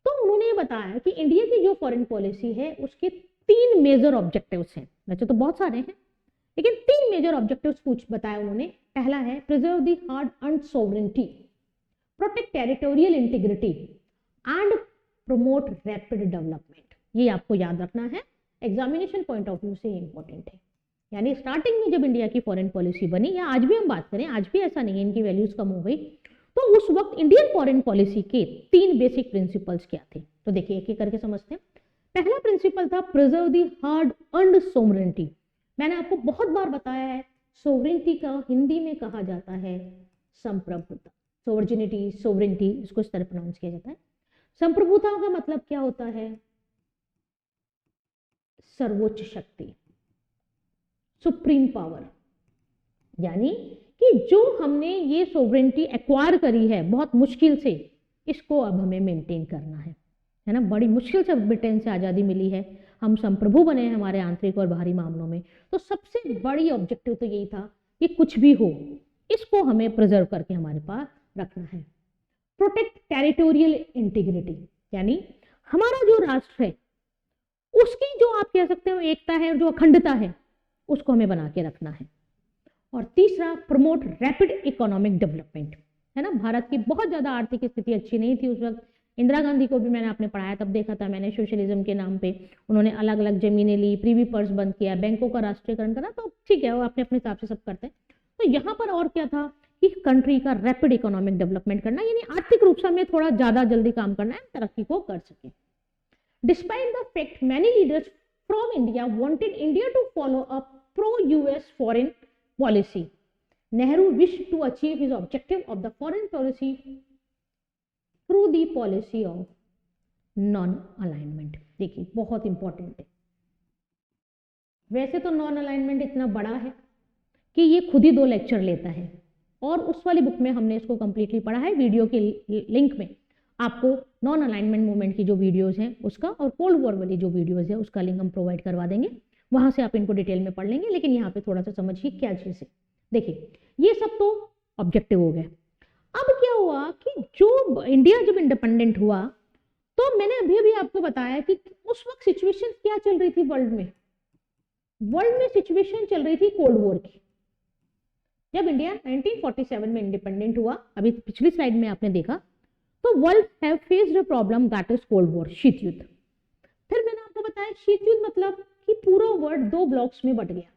तो उन्होंने ये बताया कि इंडिया की जो फॉरेन पॉलिसी है उसके 3 मेजर ऑब्जेक्टिव्स हैं, वैसे तो बहुत सारे हैं लेकिन 3 मेजर ऑब्जेक्टिव्स बताया उन्होंने। पहला है preserve the hard earned sovereignty, protect territorial integrity and promote rapid development. ये आपको याद रखना है, एग्जामिनेशन पॉइंट ऑफ व्यू से इंपॉर्टेंट है। यानी स्टार्टिंग में जब इंडिया की फॉरेन पॉलिसी बनी, या आज भी हम बात करें, आज भी ऐसा नहीं है इनकी वैल्यूज कम हो गई, तो उस वक्त इंडियन फॉरेन पॉलिसी के 3 बेसिक प्रिंसिपल्स क्या थे, तो देखिए एक एक करके समझते हैं। पहला प्रिंसिपल था preserve the hard earned sovereignty. मैंने आपको बहुत बार बताया है, सोवरेनिटी का हिंदी में कहा जाता है संप्रभुता, सोवरेनिटी इसको इस तरह प्रोनाउंस किया जाता है। संप्रभुता का मतलब क्या होता है? सर्वोच्च शक्ति, सुप्रीम पावर। यानी कि जो हमने ये सोवरेनिटी एक्वायर करी है बहुत मुश्किल से, इसको अब हमें मेंटेन करना है ना। बड़ी मुश्किल से ब्रिटेन से आज़ादी मिली है, हम संप्रभु बने हैं हमारे आंतरिक और बाहरी मामलों में, तो सबसे बड़ी ऑब्जेक्टिव तो यही था कि कुछ भी हो इसको हमें प्रिजर्व करके हमारे पास रखना है। प्रोटेक्ट टेरिटोरियल इंटीग्रिटी, यानी हमारा जो राष्ट्र है उसकी जो आप कह सकते हो एकता है और जो अखंडता है उसको हमें बना के रखना है। और तीसरा प्रमोट रैपिड इकोनॉमिक डेवलपमेंट, है ना। भारत की बहुत ज्यादा आर्थिक स्थिति अच्छी नहीं थी उस वक्त। इंदिरा गांधी को भी मैंने आपने पढ़ाया, तब देखा था मैंने, सोशलिज्म के नाम पे उन्होंने अलग अलग जमीनें ली, प्रीवी पर्स बंद किया, बैंकों का राष्ट्रीयकरण करा, तो ठीक है वो अपने अपने हिसाब से सब करते हैं। तो यहाँ पर और क्या था कि कंट्री का रैपिड इकोनॉमिक डेवलपमेंट करना, यानी आर्थिक रूप से हमें थोड़ा ज्यादा जल्दी काम करना है, तरक्की को कर सके। Despite the fact many leaders from India wanted India to follow a pro US foreign policy, Nehru wished to achieve his objective of the foreign policy through the policy of non-alignment। देखिए बहुत इंपॉर्टेंट है। वैसे तो नॉन अलाइनमेंट इतना बड़ा है कि ये खुद ही 2 लेक्चर लेता है, और उस वाली बुक में हमने इसको कंप्लीटली पढ़ा है। वीडियो के लिंक में आपको नॉन अलाइनमेंट मूवमेंट की जो वीडियोस हैं उसका, और कोल्ड वॉर वाली जो वीडियोस है उसका लिंक हम प्रोवाइड करवा देंगे, वहां से आप इनको डिटेल में पढ़ लेंगे। लेकिन यहाँ पे थोड़ा सा समझिए क्या चीज है। देखिए ये सब तो ऑब्जेक्टिव हो गए। अब क्या हुआ कि जो इंडिया जब इंडिपेंडेंट हुआ, तो मैंने अभी अभी आपको बताया कि उस वक्त सिचुएशन क्या चल रही थी वर्ल्ड में सिचुएशन चल रही थी कोल्ड वॉर की। जब इंडिया 1947 में इंडिपेंडेंट हुआ, अभी पिछली स्लाइड में आपने देखा, तो world have faced a problem that is cold war, शीत युद्ध। फिर मैंने आपको बताया शीत युद्ध मतलब कि पूरा वर्ल्ड 2 ब्लॉक्स में बट गया।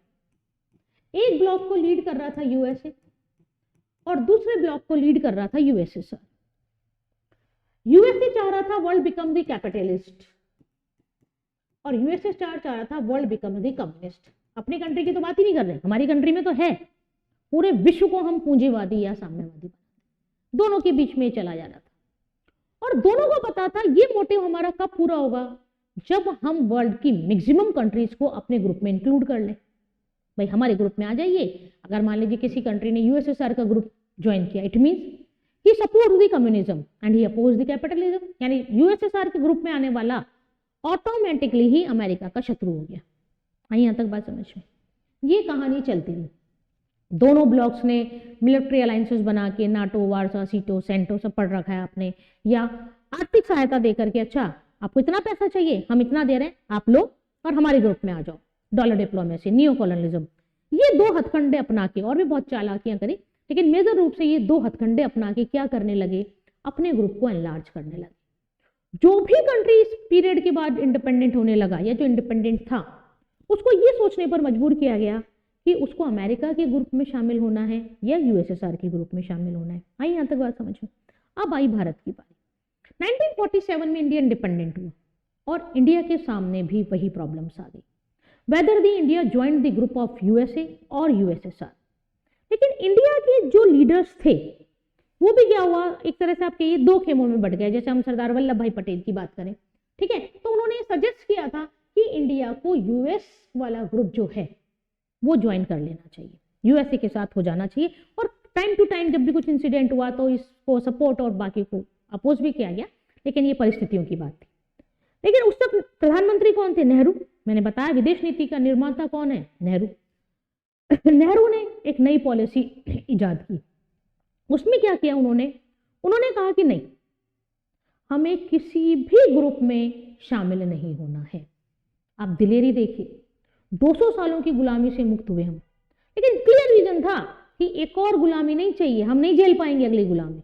एक ब्लॉक को लीड कर रहा था यूएसए और दूसरे ब्लॉक को लीड कर रहा था यूएसएसआर। यूएसए चाह रहा था वर्ल्ड बिकम द कैपिटलिस्ट, और यूएसएसआर चाह रहा था वर्ल्ड बिकम द कम्युनिस्ट। अपनी कंट्री की तो बात ही नहीं कर रहे, हमारी कंट्री में तो है, पूरे विश्व को हम पूंजीवादी या साम्यवादी, दोनों के बीच में चला जा रहा था। और दोनों को पता था ये मोटिव हमारा कब पूरा होगा, जब हम वर्ल्ड की मैक्सिमम कंट्रीज को अपने ग्रुप में इंक्लूड कर लें। भाई हमारे ग्रुप में आ जाइए। अगर मान लीजिए किसी कंट्री ने यूएसएसआर का ग्रुप ज्वाइन किया, it means he support the communism and he oppose the capitalism, यानी यूएसएसआर के ग्रुप में आने वाला ऑटोमेटिकली ही अमेरिका का शत्रु हो गया। आई यहां तक बात समझ में? ये कहानी चलती रही। दोनों ब्लॉक्स ने मिलिट्री अलायंसेस बना के नाटो, वार्सा, सीटो, सेंटो सब पढ़ रखा है आपने, या आर्थिक सहायता देकर के, अच्छा आपको इतना पैसा चाहिए, हम इतना दे रहे हैं, आप लो और हमारे ग्रुप में आ जाओ, डॉलर डिप्लोमेसी, नियो कॉलोनिज्म। ये 2 हथकंडे अपना के, और भी बहुत चालाकियां करी, लेकिन मेजर रूप से ये 2 हथकंडे अपना के क्या करने लगे, अपने ग्रुप को एनलार्ज करने लगे। जो भी कंट्री इस पीरियड के बाद इंडिपेंडेंट होने लगा, या जो इंडिपेंडेंट था, उसको ये सोचने पर मजबूर किया गया कि उसको अमेरिका के ग्रुप में शामिल होना है या यूएसएसआर के ग्रुप में शामिल होना है। आई यहां तक बात समझ में? अब आई भारत की बारी। 1947 में इंडिया इंडिपेंडेंट हुआ, और इंडिया के सामने भी वही प्रॉब्लम्स आ गई, whether the India joint the group of USA और यूएसएसआर। लेकिन इंडिया के जो लीडर्स थे वो भी क्या हुआ, एक तरह से आप कहिए 2 खेमों में बट गए। जैसे हम सरदार वल्लभ भाई पटेल की बात करें, ठीक है, तो उन्होंने सजेस्ट किया था कि इंडिया को यूएस वाला ग्रुप जो है वो ज्वाइन कर लेना चाहिए, यूएसए के साथ हो जाना चाहिए। और टाइम टू टाइम जब भी कुछ इंसिडेंट हुआ तो इसको सपोर्ट और बाकी को अपोज भी किया गया, लेकिन ये परिस्थितियों की बात थी। लेकिन उस तक प्रधानमंत्री कौन थे? नेहरू। मैंने बताया विदेश नीति का निर्माता कौन है? नेहरू। नेहरू ने एक नई पॉलिसी इजाद की। उसमें क्या किया उन्होंने कहा कि नहीं, हमें किसी भी ग्रुप में शामिल नहीं होना है। आप दिलेरी देखिए, 200 सालों की गुलामी से मुक्त हुए हम, लेकिन क्लियर रीजन था कि एक और गुलामी नहीं चाहिए, हम नहीं झेल पाएंगे अगली गुलामी,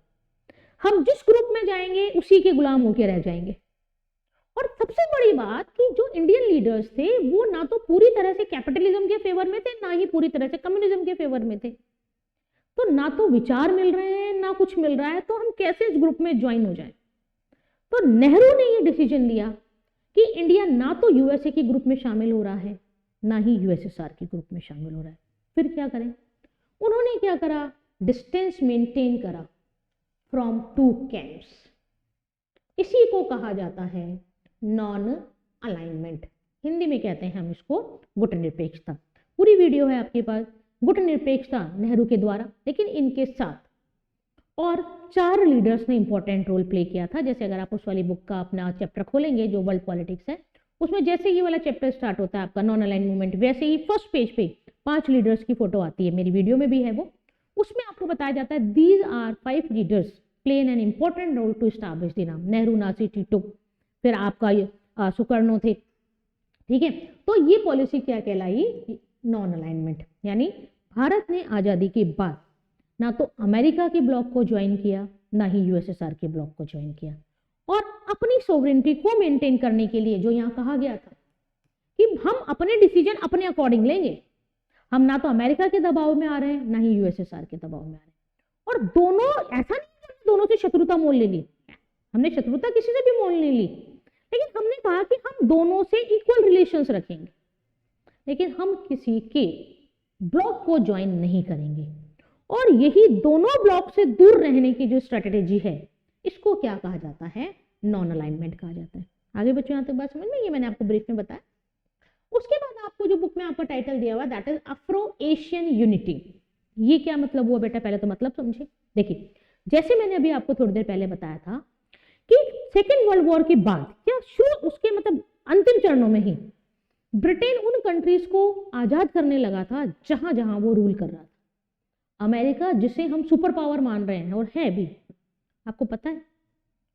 हम जिस ग्रुप में जाएंगे उसी के गुलाम होकर रह जाएंगे। और सबसे बड़ी बात कि जो इंडियन लीडर्स थे वो ना तो पूरी तरह से कैपिटलिज्म के फेवर में थे, ना ही पूरी तरह से कम्युनिज्म के फेवर में थे। तो ना तो विचार मिल रहे हैं ना कुछ मिल रहा है, तो हम कैसे इस ग्रुप में ज्वाइन हो जाएं? तो नेहरू ने ये डिसीजन लिया कि इंडिया ना तो यूएसए की ग्रुप में शामिल हो रहा है, ना ही यूएसएसआर की ग्रुप में शामिल हो रहा है। फिर क्या करें? उन्होंने क्या करा? डिस्टेंस मेंटेन करा फ्रॉम टू कैंप्स। इसी को कहा जाता है नॉन अलाइनमेंट। हिंदी में कहते हैं हम इसको गुटनिरपेक्षता। पूरी वीडियो है आपके पास, गुटनिरपेक्षता नेहरू के द्वारा, लेकिन इनके साथ और 4 लीडर्स ने इंपॉर्टेंट रोल प्ले किया था। जैसे अगर आप उस वाली बुक का अपना चैप्टर खोलेंगे जो वर्ल्ड पॉलिटिक्स है, उसमें जैसे ये वाला चैप्टर स्टार्ट होता है आपका नॉन अलाइन मूवमेंट, वैसे ही फर्स्ट पेज पे 5 लीडर्स की फोटो आती है, मेरी वीडियो में भी है वो। उसमें आपको बताया जाता है these are 5 leaders play an important role to establish the NAM. Nehru, Nasi, Tito, फिर आपका सुकर्णो थे, ठीक है। तो ये पॉलिसी क्या कहलाई? Non alignment. यानी भारत ने आज़ादी के बाद ना तो अमेरिका के ब्लॉक को ज्वाइन किया, ना ही यूएसएसआर के ब्लॉक को ज्वाइन किया, और अपनी सोवरेनिटी को मेंटेन करने के लिए जो यहाँ कहा गया था कि हम अपने डिसीजन अपने अकॉर्डिंग लेंगे, हम ना तो अमेरिका के दबाव में आ रहे हैं ना ही यूएसएसआर के दबाव में आ रहे हैं। और दोनों, ऐसा नहीं कि दोनों से शत्रुता मोल ले ली, हमने शत्रुता किसी से भी मोल नहीं ली, लेकिन हमने कहा कि हम दोनों से इक्वल रिलेशंस रखेंगे, लेकिन हम किसी के ब्लॉक को ज्वाइन नहीं करेंगे। और यही दोनों ब्लॉक से दूर रहने की जो स्ट्रेटेजी है, इसको क्या कहा जाता है? नॉन अलाइनमेंट कहा जाता है। आगे बच्चों यहाँ तक बात समझ में? ये मैंने आपको ब्रीफ में बताया। उसके बाद आपको जो बुक में आपका टाइटल दिया हुआ that is Afro Asian unity. ये क्या मतलब हुआ बेटा? पहले तो मतलब समझे। देखिए, जैसे मैंने अभी आपको थोड़ी देर पहले बताया था कि सेकेंड वर्ल्ड वॉर के बाद क्या शुरू उसके मतलब अंतिम चरणों में ही ब्रिटेन उन कंट्रीज को आजाद करने लगा था जहां जहां वो रूल कर रहा था। अमेरिका, जिसे हम सुपर पावर मान रहे हैं और है भी, आपको पता है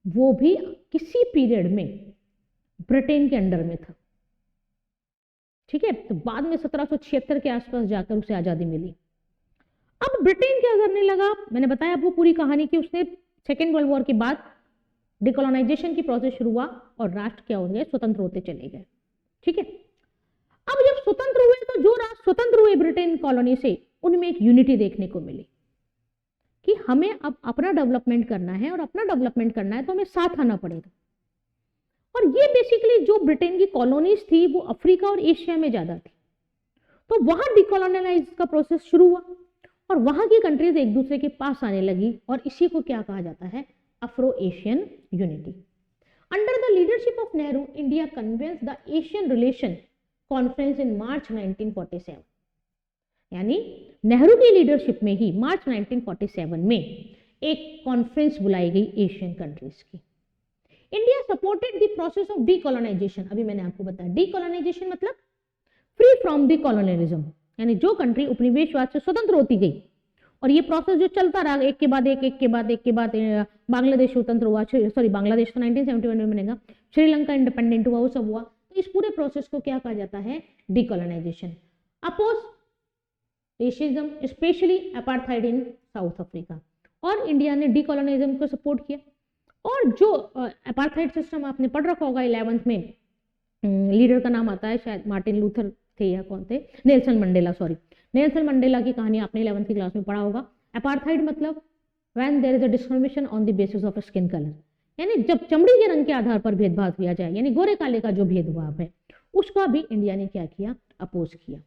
वो भी किसी पीरियड में ब्रिटेन के अंडर में था, ठीक है। तो बाद में 1776 के आसपास जाकर उसे आजादी मिली। अब ब्रिटेन क्या करने लगा? मैंने बताया आपको पूरी कहानी कि उसने सेकेंड वर्ल्ड वॉर के बाद डिकोलोनाइजेशन की प्रोसेस शुरू हुआ और राष्ट्र क्या हो गए? स्वतंत्र होते चले गए, ठीक है। अब जब स्वतंत्र हुए तो जो राष्ट्र स्वतंत्र हुए ब्रिटेन कॉलोनी से, उनमें एक यूनिटी देखने को मिली कि हमें अब अपना डेवलपमेंट करना है, और अपना डेवलपमेंट करना है तो हमें साथ आना पड़ेगा। और ये बेसिकली जो ब्रिटेन की कॉलोनीज थी वो अफ्रीका और एशिया में ज्यादा थी, तो वहां डिकोलोनाइज का प्रोसेस शुरू हुआ और वहां की कंट्रीज एक दूसरे के पास आने लगी, और इसी को क्या कहा जाता है? Afro Asian unity. Under the leadership of Nehru, India convenes the Asian relation conference in March 1947। यानी नेहरू की लीडरशिप में ही मार्च 1947 में एक कॉन्फ्रेंस बुलाई गई एशियन कंट्रीज की। India supported the process of decolonisation. अभी मैंने आपको बताया डीकोलोनाइजेशन मतलब फ्री फ्रॉम द कॉलोनियलिज्म, यानी जो कंट्री उपनिवेशवाद से स्वतंत्र होती गई, और ये प्रोसेस जो चलता रहा एक के बाद एक, बांग्लादेश स्वतंत्र हुआ, सॉरी बांग्लादेश तो 1971 में बनेगा, श्रीलंका इंडिपेंडेंट हुआ, वो सब हुआ। तो इस पूरे प्रोसेस को क्या कहा जाता है? Decolonisation. Oppose racism, specially apartheid in South Africa, और इंडिया ने डीकोलोनाइज्म को सपोर्ट किया। और जो अपार्थाइड सिस्टम आपने पढ़ रखा होगा 11th में, लीडर का नाम आता है शायद मार्टिन लूथर थे या कौन थे, Nelson Mandela, sorry Nelson Mandela की कहानी आपने 11th की क्लास में पढ़ा होगा। अपार्थाइड मतलब when there is a discrimination on the basis of skin colour, यानी जब चमड़ी के रंग के आधार पर भेदभाव किया जाए, यानी गोरे काले का जो भेदभाव है, उसका भी इंडिया ने क्या किया? अपोज किया।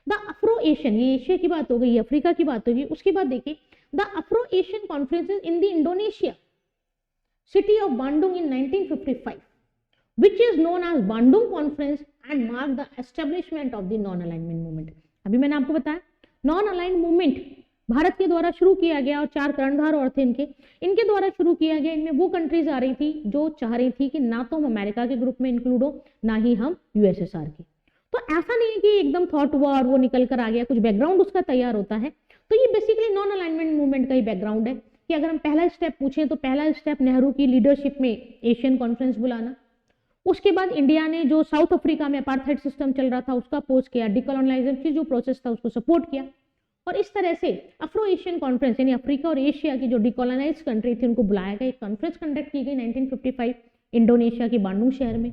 द अफ्रो एशियन, ये एशिया की बात हो गई, अफ्रीका की बात होगी। उसके बाद देखिए the Afro Asian conferences in the Indonesia city of Bandung in 1955, which is known as Bandung Conference and marked the establishment of the non-alignment movement। अभी मैंने आपको बताया नॉन अलाइंड मूवमेंट भारत के द्वारा शुरू किया गया, और 4 कर्णधार और थे इनके द्वारा शुरू किया गया। इनमें वो कंट्रीज आ रही थी जो चाह रही थी कि ना तो हम अमेरिका के ग्रुप में इंक्लूड हो, ना ही हम यूएसएसआर के। तो ऐसा नहीं है कि एकदम थॉट हुआ और वो निकल कर आ गया, कुछ बैकग्राउंड उसका तैयार होता है। तो ये बेसिकली नॉन अलाइनमेंट मूवमेंट का ही बैकग्राउंड है कि अगर हम पहला स्टेप पूछें तो पहला स्टेप नेहरू की लीडरशिप में एशियन कॉन्फ्रेंस बुलाना, उसके बाद इंडिया ने जो साउथ अफ्रीका में अपार्थाइड सिस्टम चल रहा था उसका अपोज किया, डिकोलोनाइजेशन की जो प्रोसेस था उसको सपोर्ट किया, और इस तरह से अफ्रो एशियन कॉन्फ्रेंस यानी अफ्रीका और एशिया की जो डिकोलोनाइज कंट्री थी उनको बुलाया गया, एक कॉन्फ्रेंस कंडक्ट की गई 1955 इंडोनेशिया के बांडुंग शहर में।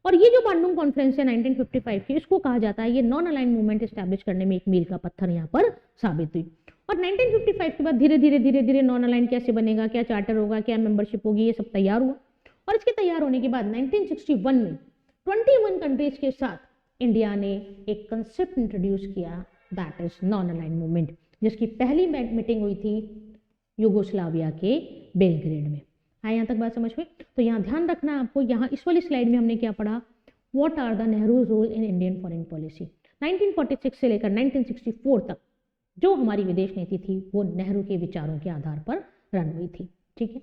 और ये जो बांडुंग कॉन्फ्रेंस है 1955 की, इसको कहा जाता है ये नॉन अलाइन मूवमेंट स्टैब्लिश करने में एक मील का पत्थर यहाँ पर साबित हुई। और 1955 के बाद धीरे धीरे नॉन अलाइन कैसे बनेगा, क्या चार्टर होगा, क्या मेंबरशिप होगी, ये सब तैयार हुआ। और इसके तैयार होने के बाद 1961 में 21 कंट्रीज के साथ इंडिया ने एक कंसेप्ट इंट्रोड्यूस किया, that is non align movement, जिसकी पहली मीटिंग हुई थी यूगोस्लाविया के बेलग्रेड में। हाँ, यहाँ तक बात समझ में? तो यहाँ ध्यान रखना आपको, यहाँ इस वाली स्लाइड में हमने क्या पढ़ा, what are the Nehru role in Indian foreign policy. 1946 से लेकर 1964 तक जो हमारी विदेश नीति थी वो नेहरू के विचारों के आधार पर रन हुई थी। ठीक है,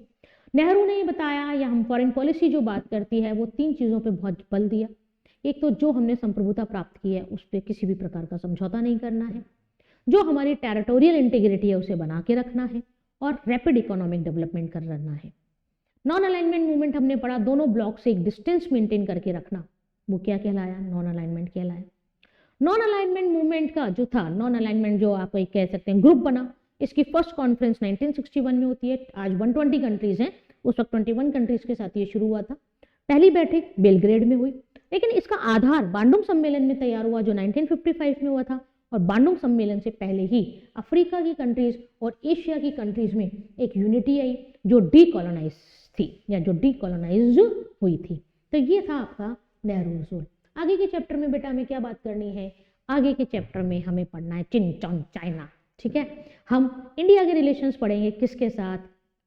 नेहरू ने बताया, या हम फॉरेन पॉलिसी जो बात करती है वो 3 चीज़ों पे बहुत बल दिया। एक तो जो हमने संप्रभुता प्राप्त की है उस पर किसी भी प्रकार का समझौता नहीं करना है, जो हमारी टेरिटोरियल इंटीग्रिटी है उसे बना के रखना है, और रैपिड इकोनॉमिक डेवलपमेंट करना है। नॉन अलाइनमेंट मूवमेंट हमने पढ़ा, दोनों ब्लॉक से एक डिस्टेंस मेंटेन करके रखना, वो क्या कहलाया, नॉन अलाइनमेंट कहलाया। नॉन अलाइनमेंट मूवमेंट का जो था, नॉन अलाइनमेंट जो आप कह सकते हैं ग्रुप बना, इसकी फर्स्ट कॉन्फ्रेंस 1961 में होती है। आज 120 कंट्रीज हैं, उस वक्त 21 कंट्रीज के साथ ये शुरू हुआ था। पहली बैठक बेलग्रेड में हुई, लेकिन इसका आधार बांडुंग सम्मेलन में तैयार हुआ जो 1955 में हुआ था। और बांडुंग सम्मेलन से पहले ही अफ्रीका की कंट्रीज और एशिया की कंट्रीज में एक यूनिटी आई जो डीकोलोनाइज थी, या जो डीकोलोनाइज हुई थी। तो ये था आपका नेहरू रोल। आगे के चैप्टर में बेटा हमें क्या बात करनी है, आगे के चैप्टर में हमें पढ़ना है चिन चाइना। ठीक है, हम इंडिया के रिलेशंस पढ़ेंगे किसके साथ,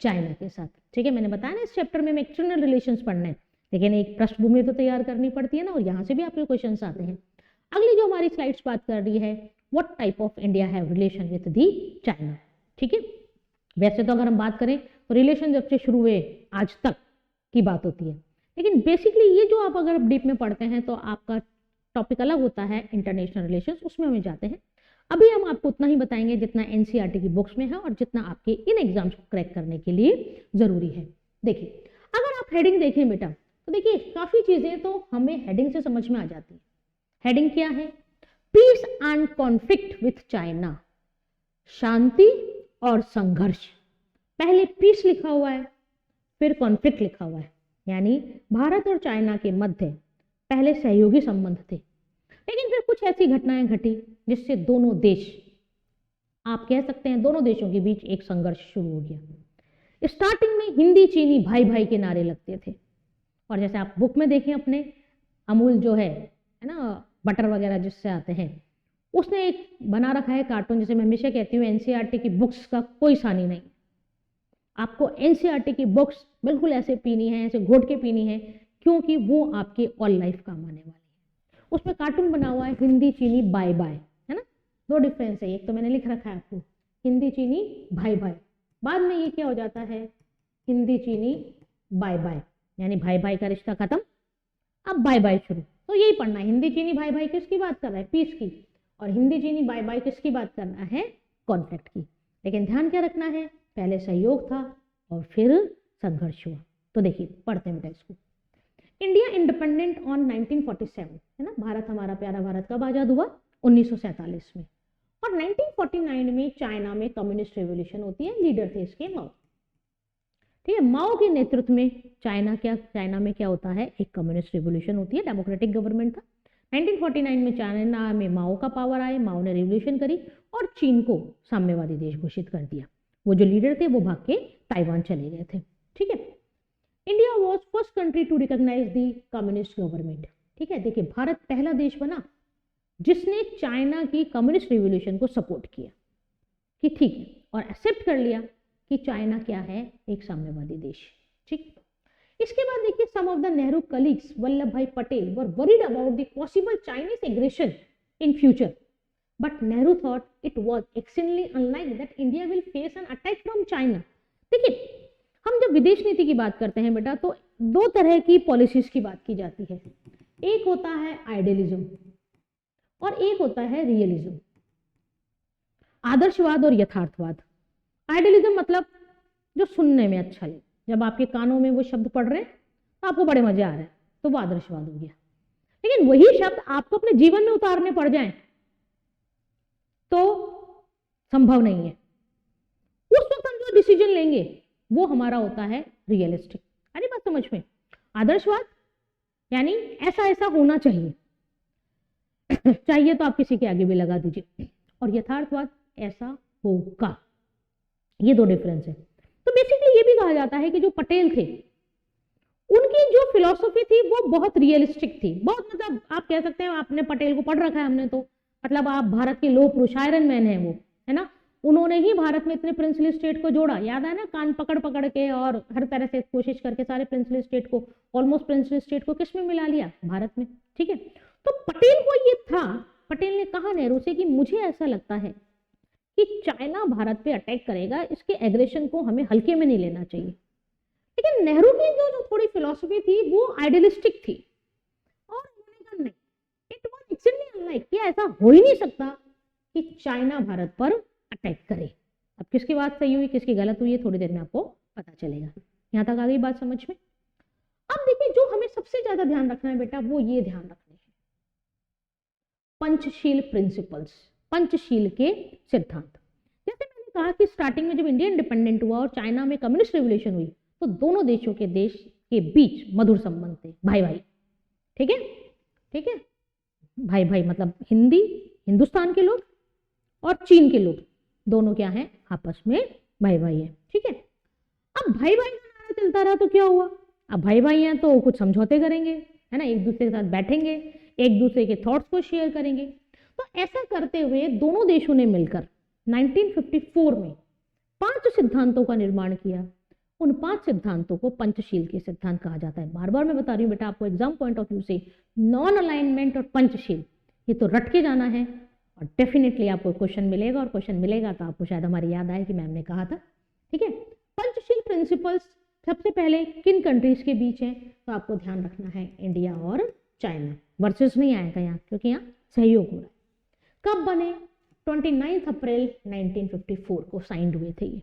चाइना के साथ। ठीक है, मैंने बताया ना इस चैप्टर में एक्सटर्नल रिलेशंस पढ़ना है, लेकिन एक पृष्ठभूमि तो तैयार करनी पड़ती है ना, और यहाँ से भी आपके क्वेश्चंस आते हैं। अगली जो हमारी स्लाइड्स बात कर रही है, what type of India have relation with the China. ठीक है, वैसे तो अगर हम बात करें तो रिलेशन जब से शुरू हुए आज तक की बात होती है, लेकिन बेसिकली ये जो आप अगर डीप में पढ़ते हैं तो आपका टॉपिक अलग होता है, इंटरनेशनल रिलेशंस, उसमें हमें जाते हैं। अभी हम आपको उतना ही बताएंगे जितना एनसीईआरटी की बुक्स में है और जितना आपके इन एग्जाम्स को क्रैक करने के लिए जरूरी है। देखिए, अगर आप हेडिंग देखें बेटा तो देखिए काफी चीजें तो हमें हेडिंग से समझ में आ जाती है। हेडिंग क्या है, peace and conflict with China, शांति और संघर्ष। पहले पीस लिखा हुआ है, फिर कॉन्फ्लिक्ट लिखा हुआ है, यानी भारत और चाइना के मध्य पहले सहयोगी संबंध थे, लेकिन फिर कुछ ऐसी घटनाएं घटी जिससे दोनों देश, आप कह सकते हैं दोनों देशों के बीच एक संघर्ष शुरू हो गया। स्टार्टिंग में हिंदी चीनी भाई भाई के नारे लगते थे, और जैसे आप बुक में देखें अपने, अमूल जो है ना, बटर वगैरह जिससे आते हैं, उसने एक बना रखा है कार्टून, जिसे मैं हमेशा कहती हूँ एनसीईआरटी की बुक्स का कोई सानी नहीं। आपको एनसीईआरटी की बुक्स बिल्कुल ऐसे पीनी है, ऐसे घोट के पीनी है, क्योंकि वो आपके ऑल लाइफ काम आने वाली है। उसमें कार्टून बना हुआ है हिंदी चीनी बाय बाय, है ना, 2 डिफरेंस है, एक तो मैंने लिख रखा है आपको हिंदी चीनी भाई भाई, बाद में ये क्या हो जाता है हिंदी चीनी बाय बाय, यानी भाई भाई का रिश्ता खत्म, अब बाय बाय शुरू। तो यही पढ़ना है, हिंदी चीनी भाई भाई किसकी बात कर रहा है, पीस की, और हिंदी चीनी बाय बाय किसकी बात करना है, कॉन्फ्लिक्ट की। लेकिन ध्यान क्या रखना है, पहले सहयोग था और फिर संघर्ष हुआ। तो देखिए पढ़ते हैं बेटा इसको। इंडिया इंडिपेंडेंट ऑन 1947, है ना, भारत हमारा प्यारा भारत कब आजाद हुआ, 1947 में। और 1949 में चाइना में कम्युनिस्ट रेवोल्यूशन होती है, लीडर थे इसके माओ। ठीक है, माओ के नेतृत्व में चाइना में क्या होता है, एक कम्युनिस्ट रिवोल्यूशन होती है, डेमोक्रेटिक गवर्नमेंट था। 1949 में चाइना में माओ का पावर आए, माओ ने रिवोल्यूशन करी और चीन को साम्यवादी देश घोषित कर दिया। वो जो लीडर थे वो भाग के ताइवान चले गए थे। ठीक है, India was first country to recognise the communist government. ठीक है, देखिए भारत पहला देश बना जिसने चाइना की कम्युनिस्ट रिवोल्यूशन को सपोर्ट किया कि ठीक है, और एक्सेप्ट कर लिया कि चाइना क्या है, एक साम्यवादी देश। ठीक, इसके बाद देखिए some of the Nehru colleagues Vallabhbhai Patel were worried about the possible Chinese aggression in future, but Nehru thought it was extremely unlikely that India will face an attack from China. देखिए, हम जब विदेश नीति की बात करते हैं बेटा तो 2 तरह की पॉलिसीज की बात की जाती है, एक होता है आइडियलिज्म और एक होता है रियलिज्म, आदर्शवाद और यथार्थवाद। आइडियलिज्म मतलब जो सुनने में अच्छा लगे। जब आपके कानों में वो शब्द पढ़ रहे हैं तो आपको बड़े मजे आ रहे हैं, तो वो आदर्शवाद हो गया। लेकिन वही शब्द आपको अपने जीवन में उतारने पड़ जाए तो संभव नहीं है। उस वक्त हम जो डिसीजन लेंगे वो हमारा होता है रियलिस्टिक। अरे बात समझ में? आदर्शवाद यानी ऐसा ऐसा होना चाहिए चाहिए तो आप किसी के आगे भी लगा दीजिए, और यथार्थवाद ऐसा होगा। ये दो डिफरेंस है। तो बेसिकली ये भी कहा जाता है कि जो पटेल थे उनकी जो फिलॉसफी थी वो बहुत रियलिस्टिक थी, बहुत, मतलब आप कह सकते हैं, आपने पटेल को पढ़ रखा है हमने, तो मतलब आप भारत के लोह पुरुष, आयरन मैन है वो, है ना। उन्होंने ही भारत में इतने प्रिंसली स्टेट को जोड़ा, याद है ना, कान पकड़ पकड़ के और हर तरह से कोशिश करके सारे प्रिंसली स्टेट को, ऑलमोस्ट प्रिंसली स्टेट को किस में मिला लिया? भारत में। ठीक है, तो पटेल को ये था, पटेल ने कहा नेहरू से कि मुझे ऐसा लगता है कि चाइना भारत पे अटैक करेगा, इसके एग्रेशन को हमें हल्के में नहीं लेना चाहिए। लेकिन नेहरू की जो थोड़ी फिलॉसफी थी वो आइडियलिस्टिक थी, और उन्होंने कहा नहीं, इट वाज एक्चुअली अनलाइक, कि ऐसा हो ही नहीं सकता कि चाइना भारत पर अटैक करे। अब किसकी बात सही हुई किसकी गलत हुई है थोड़ी देर में आपको पता चलेगा। यहां तक आ गई बात समझ में? अब देखिए, जो हमें सबसे ज्यादा ध्यान रखना है बेटा, वो ये ध्यान रखना है पंचशील प्रिंसिपल्स, पंचशील के सिद्धांत। जैसे मैंने कहा कि स्टार्टिंग में जब इंडिया इंडिपेंडेंट हुआ और चाइना में कम्युनिस्ट रिवोल्यूशन हुई, तो दोनों देशों के बीच मधुर संबंध थे, भाई भाई। ठीक है, ठीक है, भाई भाई मतलब हिंदुस्तान के लोग और चीन के लोग दोनों क्या हैं? आपस में भाई भाई है। ठीक है, अब भाई भाई का नारा चलता रहा तो क्या हुआ? अब भाई भाई हैं तो कुछ समझौते करेंगे, है ना, एक दूसरे के साथ बैठेंगे, एक दूसरे के थॉट्स को शेयर करेंगे। तो ऐसा करते हुए दोनों देशों ने मिलकर 1954 में 5 सिद्धांतों का निर्माण किया। उन 5 सिद्धांतों को पंचशील के सिद्धांत कहा जाता है। बार बार मैं बता रही हूँ बेटा, आपको एग्जाम पॉइंट ऑफ व्यू से नॉन अलाइनमेंट और पंचशील ये तो रट के जाना है, और डेफिनेटली आपको क्वेश्चन मिलेगा, और क्वेश्चन मिलेगा तो आपको शायद हमारी याद आए कि मैम ने कहा था। ठीक है, पंचशील प्रिंसिपल्स सबसे पहले किन कंट्रीज के बीच है? तो आपको ध्यान रखना है इंडिया और चाइना। वर्सेस नहीं आएगा यहाँ, क्योंकि यहाँ सहयोग हो रहा है। कब बने? 29 अप्रैल 1954 को साइन हुए थे ये।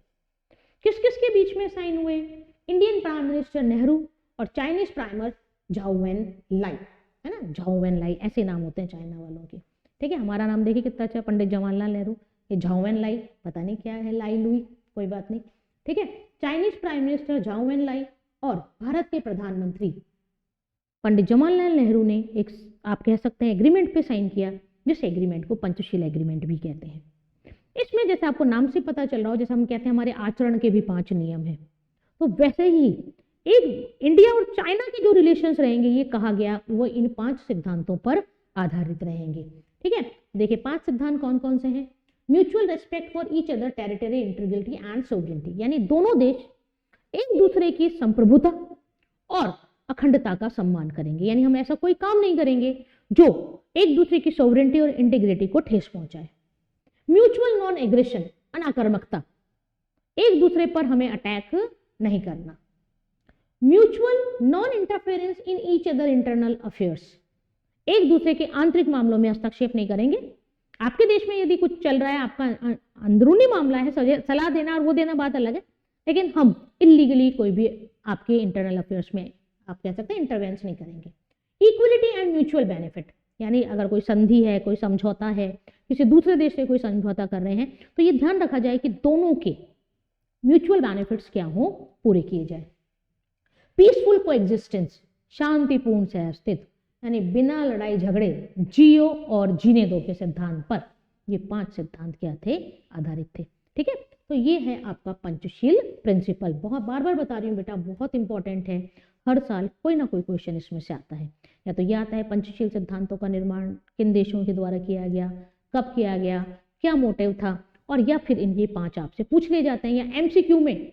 किस किस के बीच में साइन हुए? इंडियन प्राइम मिनिस्टर नेहरू और चाइनीज प्राइमर झाओ एन लाई, है ना, झाओ एन लाई ऐसे नाम होते हैं चाइना वालों के। ठीक है, हमारा नाम देखिए कितना अच्छा, पंडित जवाहरलाल नेहरू, ये झाओ एन लाई पता नहीं क्या है, लाई लुई, कोई बात नहीं। ठीक है, Chinese prime minister Zhou Enlai और भारत के प्रधानमंत्री पंडित जवाहरलाल नेहरू ने एक, आप कह सकते हैं, एग्रीमेंट पे साइन किया, जिस एग्रीमेंट को पंचशील एग्रीमेंट भी कहते हैं। इसमें जैसे आपको नाम से पता चल रहा हो, जैसे हम कहते हैं हमारे आचरण के भी 5 नियम हैं, तो वैसे ही एक इंडिया और चाइना के जो रिलेशंस रहेंगे, ये कहा गया वो इन 5 सिद्धांतों पर आधारित रहेंगे। ठीक है, देखिए 5 सिद्धांत कौन कौन से हैं? Mutual respect for each other territory integrity and sovereignty, यानी दोनों देश एक दूसरे की संप्रभुता और अखंडता का सम्मान करेंगे, यानी हम ऐसा कोई काम नहीं करेंगे जो एक दूसरे की सोवरेनिटी और इंटीग्रिटी को ठेस पहुंचाए। म्यूचुअल नॉन एग्रेशन, अनाक्रमकता, एक दूसरे पर हमें अटैक नहीं करना। Mutual non interference in each other internal affairs, एक दूसरे के आंतरिक मामलों में हस्तक्षेप नहीं करेंगे। आपके देश में यदि कुछ चल रहा है, आपका अंदरूनी मामला है, सलाह देना और वो देना बात अलग है, लेकिन हम इलीगली कोई भी आपके इंटरनल अफेयर्स में, आप कह सकते हैं, इंटरवेंस नहीं करेंगे। इक्वलिटी एंड म्यूचुअल बेनिफिट, यानी अगर कोई संधि है, कोई समझौता है, किसी दूसरे देश से कोई समझौता कर रहे हैं, तो ये ध्यान रखा जाए कि दोनों के म्यूचुअल बेनिफिट्स क्या हो, पूरे किए जाए। पीसफुल कोएग्जिस्टेंस, शांतिपूर्ण सहअस्तित्व, यानी बिना लड़ाई झगड़े जियो और जीने दो के सिद्धांत पर ये 5 सिद्धांत क्या थे? आधारित थे। ठीक है, तो ये है आपका पंचशील प्रिंसिपल। बहुत बार बार बता रही हूँ बेटा, बहुत इंपॉर्टेंट है, हर साल कोई ना कोई क्वेश्चन इसमें से आता है। या तो ये आता है पंचशील सिद्धांतों का निर्माण किन देशों के द्वारा किया गया, कब किया गया, क्या मोटिव था, और या फिर इन ये 5 आपसे पूछ ले जाते हैं, या एमसीक्यू में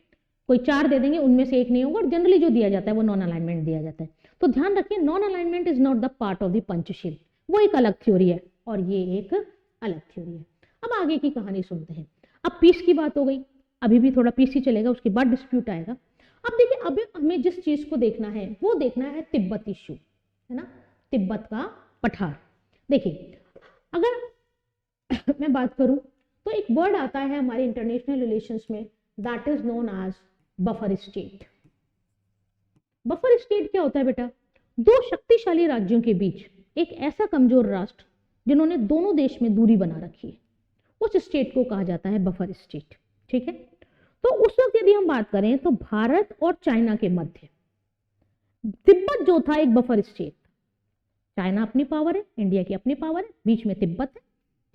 कोई 4 दे देंगे, उनमें से एक नहीं होगा, और जनरली जो दिया जाता है वो नॉन अलाइनमेंट दिया जाता है। तो ध्यान रखिए, non alignment is not the part of the Panchsheel, वो एक अलग थ्योरी है और ये एक अलग थ्योरी है। अब आगे की कहानी सुनते हैं। अब पीस की बात हो गई, अभी भी थोड़ा पीस ही चलेगा, उसके बाद डिस्प्यूट आएगा। अब देखिए, अब हमें जिस चीज को देखना है वो देखना है तिब्बत इश्यू, है ना, तिब्बत का पठार। देखिए, अगर मैं बात करूं तो एक वर्ड आता है हमारे इंटरनेशनल रिलेशंस में, that is known as buffer state. Buffer state क्या होता है बेटा? दो शक्तिशाली राज्यों के बीच एक ऐसा कमजोर राष्ट्र जिन्होंने दोनों देश में दूरी बना रखी है, उस स्टेट को कहा जाता है बफर स्टेट। ठीक है, तो उस वक्त यदि हम बात करें तो भारत और चाइना के मध्य तिब्बत जो था एक बफर स्टेट। चाइना अपनी पावर है, इंडिया की अपनी पावर है, बीच में तिब्बत है।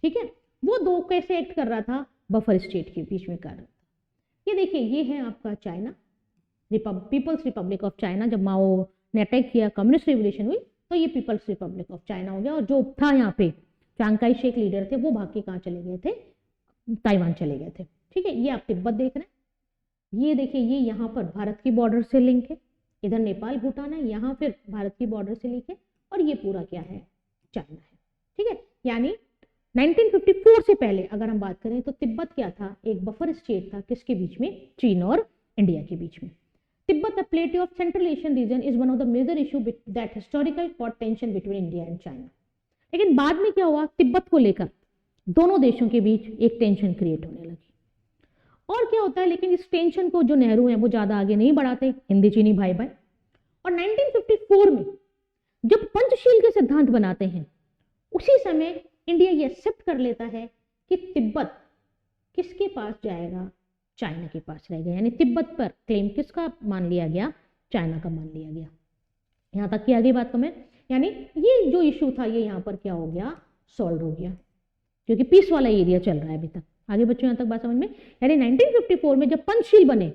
ठीक है, वो दो कैसे एक्ट कर रहा था? बफर स्टेट के बीच में कर रहा था। ये देखिए, ये है आपका China, peoples republic of China. जब माओ ने अटैक किया, कम्युनिस्ट रिवोल्यूशन हुई, तो ये पीपल्स रिपब्लिक ऑफ चाइना हो गया। और जो था यहाँ पे चांग काई शेक लीडर थे, वो भाग के कहाँ चले गए थे? ताइवान चले गए थे। ठीक है, ये आप तिब्बत देख रहे हैं। ये देखिए, ये यहाँ पर भारत की बॉर्डर से लिंक है, इधर नेपाल भूटान है, यहाँ फिर भारत की बॉर्डर से लिंक है, और ये पूरा क्या है? चाइना है। ठीक है, यानी 1954 से पहले अगर हम बात करें तो तिब्बत क्या था? एक बफर स्टेट था। किसके बीच में? चीन और इंडिया के बीच में। Tibet, the plateau of central Asian region, is one of the major issue that historical caught tension between India and China. लेकिन बाद में क्या हुआ? तिब्बत को लेकर दोनों देशों के बीच एक टेंशन क्रिएट होने लगी। और क्या होता है, लेकिन इस टेंशन को जो नेहरू हैं वो ज्यादा आगे नहीं बढ़ाते, हिंदी चीनी भाई भाई। और 1954 में जब पंचशील के सिद्धांत बनाते हैं, उसी समय इंडिया ये एक्सेप्ट कर लेता है कि तिब्बत किसके पास जाएगा? चाइना के पास रहेगा। यानी तिब्बत पर क्लेम किसका मान लिया गया? चाइना का मान लिया गया। यहां तक की आगे बात कमें, यानी ये जो इशू था ये यहाँ पर क्या हो गया? सॉल्व हो गया, क्योंकि पीस वाला एरिया चल रहा है अभी तक। आगे बच्चों यहां तक बात समझ में? यानी 1954 में जब पंचशील बने,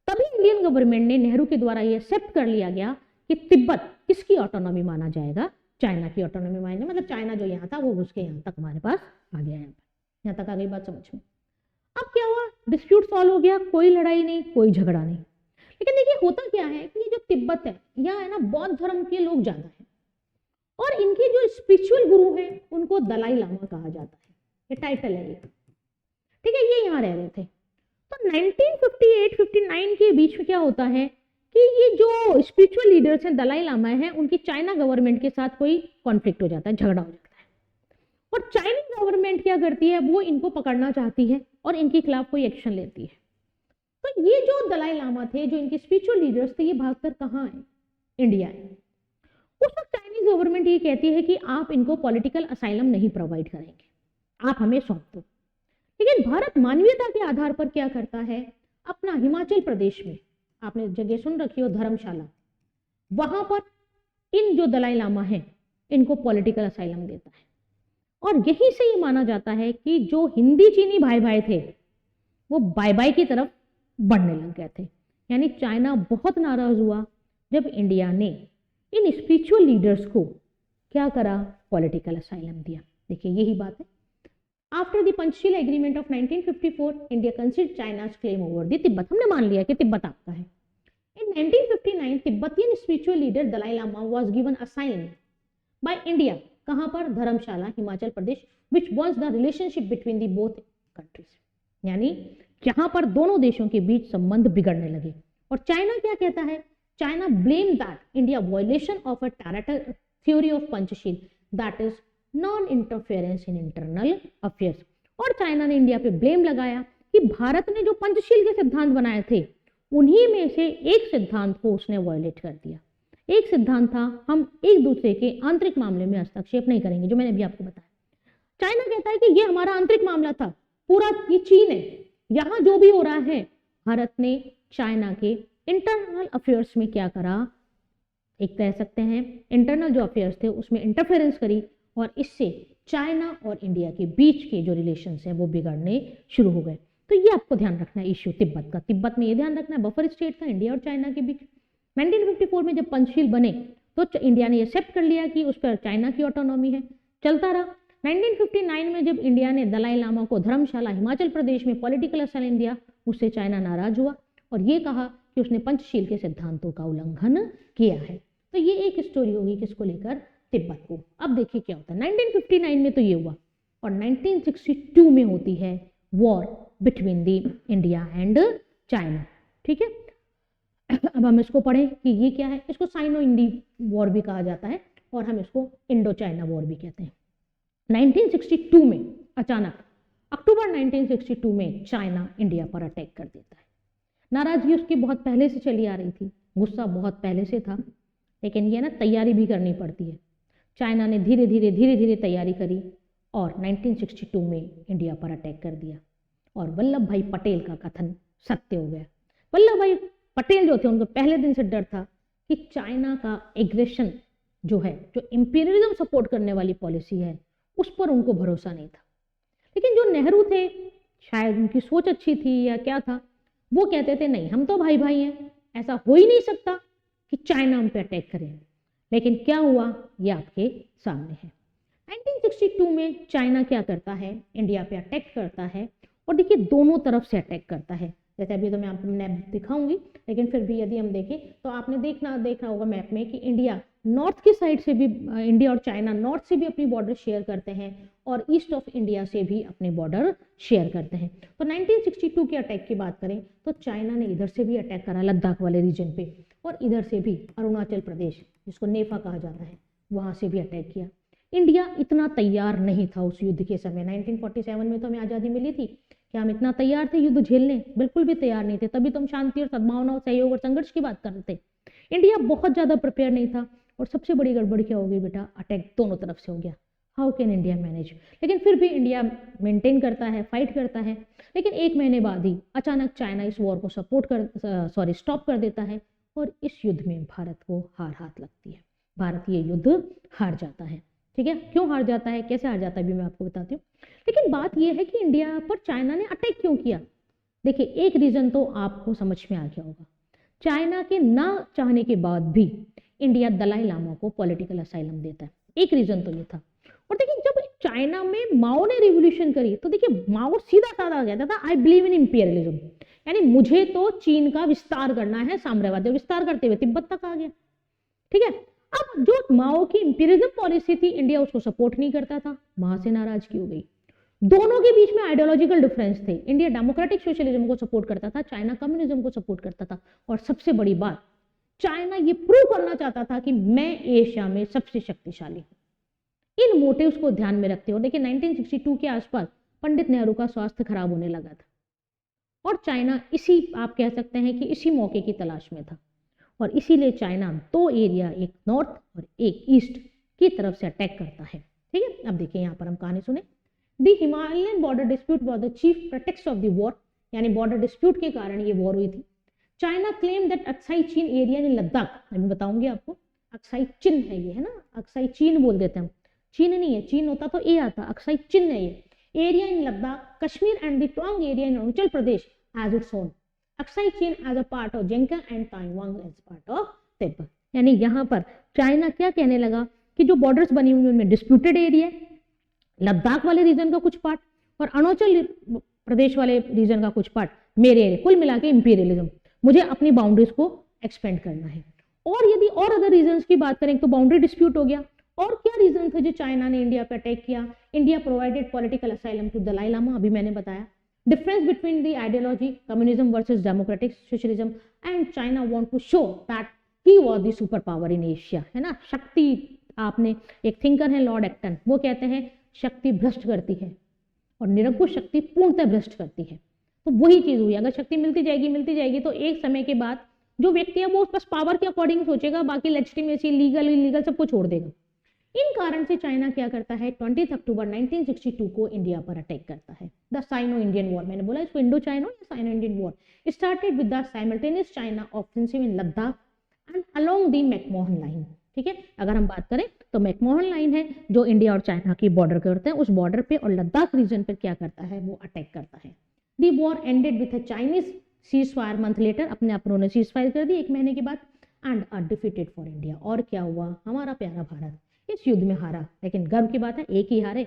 तभी इंडियन गवर्नमेंट ने नेहरू के द्वारा ये एक्सेप्ट कर लिया गया कि तिब्बत किसकी ऑटोनॉमी माना जाएगा? चाइना की ऑटोनॉमी माने। मतलब चाइना जो यहाँ था वो घुस के यहाँ तक हमारे पास आ गया। यहाँ तक आ गई बात समझ में? अब क्या हुआ? डिस्प्यूट सॉल्व हो गया, कोई लड़ाई नहीं, कोई झगड़ा नहीं। लेकिन देखिए, होता क्या है कि ये जो तिब्बत है, यहाँ है ना बौद्ध धर्म के लोग ज्यादा हैं, और इनके जो स्पिरिचुअल गुरु हैं उनको दलाई लामा कहा जाता है, ये टाइटल है ये। ठीक है, ये यहाँ रह रहे थे। तो 1958-59 के बीच में क्या होता है कि ये जो स्पिरिचुअल लीडर्स हैं, दलाई लामा हैं, उनकी चाइना गवर्नमेंट के साथ कोई कॉन्फ्लिक्ट हो जाता है, झगड़ा हो जाता है। और चाइनीज गवर्नमेंट क्या करती है? वो इनको पकड़ना चाहती है और इनके खिलाफ कोई एक्शन लेती है। तो ये जो दलाई लामा थे, जो इनके स्पिरिचुअल लीडर्स थे, ये भागकर कहाँ आए? इंडिया आए। उस वक्त चाइनीज गवर्नमेंट ये कहती है कि आप इनको पॉलिटिकल असाइलम नहीं प्रोवाइड करेंगे, आप हमें सौंप दो। लेकिन भारत मानवीयता के आधार पर क्या करता है? अपना हिमाचल प्रदेश में, आपने जगह सुन रखी हो धर्मशाला, वहां पर इन जो दलाई लामा हैं इनको पॉलिटिकल असाइलम देता है। और यहीं से ये माना जाता है कि जो हिंदी चीनी भाई भाई थे वो बाय बाय की तरफ बढ़ने लग गए थे। यानी चाइना बहुत नाराज हुआ जब इंडिया ने इन स्पिरिचुअल लीडर्स को क्या करा? पॉलिटिकल असाइलम दिया। देखिए, यही बात है। After the Panchsheel agreement of 1954, India considered China's claim over the Tibet. हमने मान लिया कि तिब्बत आपका है। In 1959, Tibetan spiritual leader Dalai Lama was given asylum by India. कहां पर? धर्मशाला, Himachal Pradesh, which was the relationship between the both countries। यानी जहां पर दोनों देशों के बीच संबंध बिगड़ने लगे। और चाइना क्या कहता है? China blame that India violation of a theory of Panchsheel, that is non interference in internal affairs. और चाइना ने इंडिया पे ब्लेम लगाया कि भारत ने जो पंचशील के सिद्धांत बनाए थे, उन्हीं में से एक सिद्धांत को उसने वायलेट कर दिया। एक सिद्धांत था, हम एक दूसरे के आंतरिक मामले में हस्तक्षेप नहीं करेंगे, जो मैंने अभी आपको बताया। चाइना कहता है कि ये हमारा आंतरिक मामला था, पूरा ये चीन है, यहां जो भी हो रहा है, भारत ने चाइना के इंटरनल अफेयर्स में क्या करा? एक कह सकते हैं इंटरनल जो अफेयर्स थे उसमें इंटरफेरेंस करी, और इससे चाइना और इंडिया के बीच के जो रिलेशंस हैं वो बिगड़ने शुरू हो गए। तो ये आपको ध्यान रखना है इश्यू तिब्बत का। तिब्बत में ये ध्यान रखना है बफर स्टेट था इंडिया और चाइना के बीच। 1954 में जब पंचशील बने तो इंडिया ने एक्सेप्ट कर लिया कि उस पर चाइना की ऑटोनॉमी है, चलता रहा। 1959 में जब इंडिया ने दलाई लामा को धर्मशाला, हिमाचल प्रदेश में पॉलिटिकल असाइलम दिया, उससे चाइना नाराज हुआ और ये कहा कि उसने पंचशील के सिद्धांतों का उल्लंघन किया है। तो ये एक स्टोरी होगी किसको लेकर? तिब्बत को। अब देखिए क्या होता है। 1959 में तो ये हुआ, और 1962 में होती है war between the India and China. ठीक है, अब हम इसको पढ़ें कि ये क्या है। इसको साइनो इंडी वॉर भी कहा जाता है और हम इसको इंडो चाइना वॉर भी कहते हैं। 1962 में अचानक अक्टूबर 1962 में चाइना इंडिया पर अटैक कर देता है। नाराजगी उसकी बहुत पहले से चली आ रही थी, गुस्सा बहुत पहले से था, लेकिन ये ना तैयारी भी करनी पड़ती है। चाइना ने धीरे धीरे तैयारी करी और 1962 में इंडिया पर अटैक कर दिया और वल्लभ भाई पटेल का कथन सत्य हो गया। वल्लभ भाई पटेल जो थे उनको पहले दिन से डर था कि चाइना का एग्रेशन जो है, जो इंपीरियलिज्म सपोर्ट करने वाली पॉलिसी है, उस पर उनको भरोसा नहीं था। लेकिन जो नेहरू थे, शायद उनकी सोच अच्छी थी या क्या था, वो कहते थे नहीं, हम तो भाई भाई हैं, ऐसा हो ही नहीं सकता कि चाइना हम पे अटैक करे। लेकिन क्या हुआ ये आपके सामने है। 1962 में चाइना क्या करता है, इंडिया पे अटैक करता है और देखिए दोनों तरफ से अटैक करता है। जैसे अभी तो मैं आपको मैप दिखाऊंगी, लेकिन फिर भी यदि हम देखें तो आपने देखना होगा मैप में कि इंडिया नॉर्थ की साइड से भी, इंडिया और चाइना नॉर्थ से भी अपनी बॉर्डर शेयर करते हैं और ईस्ट ऑफ इंडिया से भी अपने बॉर्डर शेयर करते हैं। तो 1962 के अटैक की बात करें तो चाइना ने इधर से भी अटैक करा लद्दाख वाले रीजन पे, और इधर से भी अरुणाचल प्रदेश जिसको नेफा कहा जाता है वहां से भी अटैक किया। इंडिया इतना तैयार नहीं था उस युद्ध के समय। 1947 में तो हमें आज़ादी मिली थी, क्या हम इतना तैयार थे युद्ध झेलने? बिल्कुल भी तैयार नहीं थे। तभी तो हम शांति और सद्भावना और सहयोग और संघर्ष की बात कर रहे थे। इंडिया बहुत ज्यादा प्रिपेयर नहीं था और सबसे बड़ी गड़बड़ क्या हो गई बेटा, अटैक दोनों तरफ से हो गया। How can India manage? लेकिन फिर भी इंडिया मेंटेन करता है, फाइट करता है। लेकिन एक महीने बाद ही अचानक चाइना इस वॉर को स्टॉप कर देता है और इस युद्ध में भारत को हार हाथ लगती है। भारत ये युद्ध हार जाता है। ठीक है, क्यों हार जाता है, कैसे हार जाता है, भी मैं आपको बताती हूँ। लेकिन बात यह है कि इंडिया पर चाइना ने अटैक क्यों किया। देखिए एक रीजन तो आपको समझ में आ गया होगा, चाइना के ना चाहने के बाद भी इंडिया दलाई लामा को पॉलिटिकल असाइलम देता है। एक रीजन तो ये था। और देखिए जब चाइना में माओ ने रिवोल्यूशन करी तो देखिए माओ सीधा साधा कहता था आई बिलीव इन इंपीरियलिज्म, यानी मुझे तो चीन का विस्तार करना है, साम्राज्यवाद विस्तार करते हुए तिब्बत तक आ गया। ठीक है, अब जो माओ की इंपीरियलिज्म पॉलिसी थी इंडिया उसको सपोर्ट नहीं करता था, वहां से नाराजगी हो गई। दोनों के बीच में आइडियोलॉजिकल डिफरेंस थे। इंडिया डेमोक्रेटिक सोशलिज्म को सपोर्ट करता था, चाइना कम्युनिज्म को सपोर्ट करता था। और सबसे बड़ी बात, चाइना ये प्रूव करना चाहता था कि मैं एशिया में सबसे शक्तिशाली हूं। इन मोटिव्स को ध्यान में रखते हुए देखिए 1962 के आसपास पंडित नेहरू का स्वास्थ्य खराब होने लगा था और चाइना इसी, आप कह सकते हैं कि इसी मौके की तलाश में था और इसीलिए चाइना दो एरिया, एक नॉर्थ और एक ईस्ट की तरफ से अटैक करता है। ठीक है, अब देखिए यहाँ पर हम कहानी सुने। The Himalayan border dispute was the chief pretext of the war, यानी बॉर्डर डिस्प्यूट के कारण ये वॉर हुई थी। China claim that Aksai Chin area in Ladakh, अभी बताऊंगी आपको, अक्साई चिन है ये, है ना, अक्साई चीन बोल देते हैं हम, चीन नहीं है, चीन होता तो ए आता, अक्साई चिन है ये। Area in Ladakh, Kashmir and the Tawang area in Arunachal Pradesh as its own, Aksai Chin as a part of Xinjiang and Taiwan as part of Tibet. यानी यहाँ पर चाइना क्या कहने लगा कि जो बॉर्डर्स बनी हुई उनमें डिस्प्यूटेड एरिया, लद्दाख वाले रीजन का कुछ पार्ट और अरुणाचल प्रदेश वाले रीजन का कुछ पार्ट मेरे एरिया, कुल मिला के इंपीरियलिज्म, मुझे अपनी बाउंड्रीज को एक्सपेंड करना है। और यदि और अदर रीजन की बात करें तो बाउंड्री डिस्प्यूट हो गया। और क्या रीजन थे जो चाइना ने इंडिया पर अटैक किया? India provided political asylum to Dalai Lama, अभी मैंने बताया। Difference between the ideology communism versus democratic socialism and China want to show that he was the super power in Asia, है ना। शक्ति, आपने एक थिंकर है लॉर्ड एक्टन, वो कहते हैं शक्ति भ्रष्ट करती है और निरंकुश शक्ति पूर्णतः भ्रष्ट करती है। तो वही चीज हुई, अगर शक्ति मिलती जाएगी तो एक समय के बाद जो व्यक्ति है वो बस पावर के अकॉर्डिंग सोचेगा, बाकी लेजिटिमेसी, लीगल इलीगल सबको छोड़ देगा। इन कारण से चाइना क्या करता है, 20 अक्टूबर 1962 को इंडिया पर अटैक करता है। द साइनो इंडियन वॉर, मैंने बोला इसको इंडो चाइनो या Sino Indian war, started with the simultaneous China offensive in Ladakh and along the McMahon line. ठीक है, अगर हम बात करें तो मैकमोहन लाइन है जो इंडिया और चाइना की बॉर्डर करते हैं, उस बॉर्डर पे और लद्दाख रीजन पर क्या करता है, वो अटैक करता है। The war ended with a Chinese cease fire month later, अपने अपनों ने सीज फायर कर दी एक महीने के बाद, and are defeated for India. और क्या हुआ, हमारा प्यारा भारत इस युद्ध में हारा। लेकिन गर्व की बात है एक ही हारे,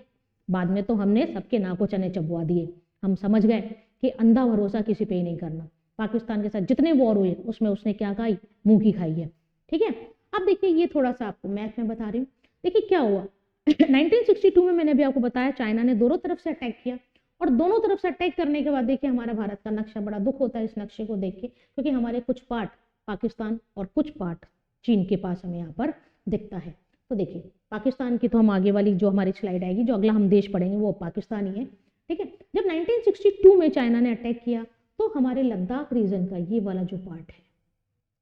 बाद में तो हमने सबके नाकों चने चबवा दिए। हम समझ गए कि अंधा भरोसा किसी पे ही नहीं करना। पाकिस्तान के साथ जितने वॉर हुए उसमें उसने क्या खाई, मुंह की खाई है। ठीक है, अब देखिए ये थोड़ा सा आपको मैथ में बता रही हूँ। देखिए क्या हुआ 1962 में मैंने अभी आपको बताया चाइना ने दोनों तरफ से अटैक किया और दोनों तरफ से अटैक करने के बाद देखिए हमारा भारत का नक्शा, बड़ा दुख होता है इस नक्शे को देख के, क्योंकि हमारे कुछ पार्ट पाकिस्तान और कुछ पार्ट चीन के पास हमें यहाँ पर दिखता है। तो देखिए पाकिस्तान की तो हम आगे वाली जो हमारी स्लाइड आएगी, जो अगला हम देश पढ़ेंगे वो पाकिस्तान ही है। ठीक है, जब 1962 में चाइना ने अटैक किया तो हमारे लद्दाख रीजन का ये वाला जो पार्ट है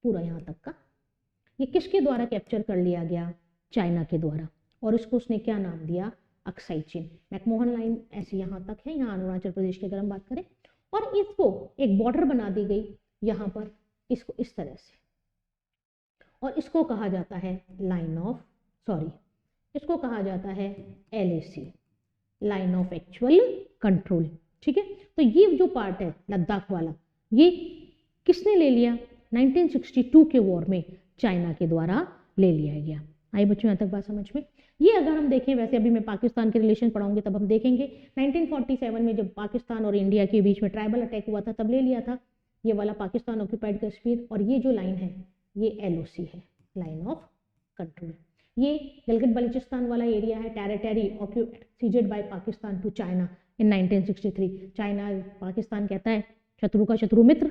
पूरा यहाँ तक का, ये किसके द्वारा कैप्चर कर लिया गया? चाइना के द्वारा। और इसको उसने क्या नाम दिया? अक्साई चीन। मैकमोहन लाइन ऐसी यहाँ तक है, यहाँ अरुणाचल प्रदेश की अगर हम बात करें, और इसको एक बॉर्डर बना दी गई यहाँ पर, इसको इस तरह से, और इसको कहा जाता है इसको कहा जाता है LAC, line of actual control. ठीक है, तो ये जो पार्ट है लद्दाख वाला, ये किसने ले लिया? 1962 के वॉर में चाइना के द्वारा ले लिया गया। आई बच्चों यहाँ तक बात समझ में? ये अगर हम देखें, वैसे अभी मैं पाकिस्तान के रिलेशन पढ़ाऊंगी तब हम देखेंगे, 1947 में जब पाकिस्तान और इंडिया के बीच में ट्राइबल अटैक हुआ था तब ले लिया था ये वाला पाकिस्तान ऑक्यूपाइड कश्मीर। और ये जो लाइन है ये LOC है, लाइन ऑफ कंट्रोल। ये गिलगित बल्चिस्तान वाला एरिया है, territory seized by Pakistan to China in 1963। China, Pakistan कहता है शत्रु का शत्रु मित्र,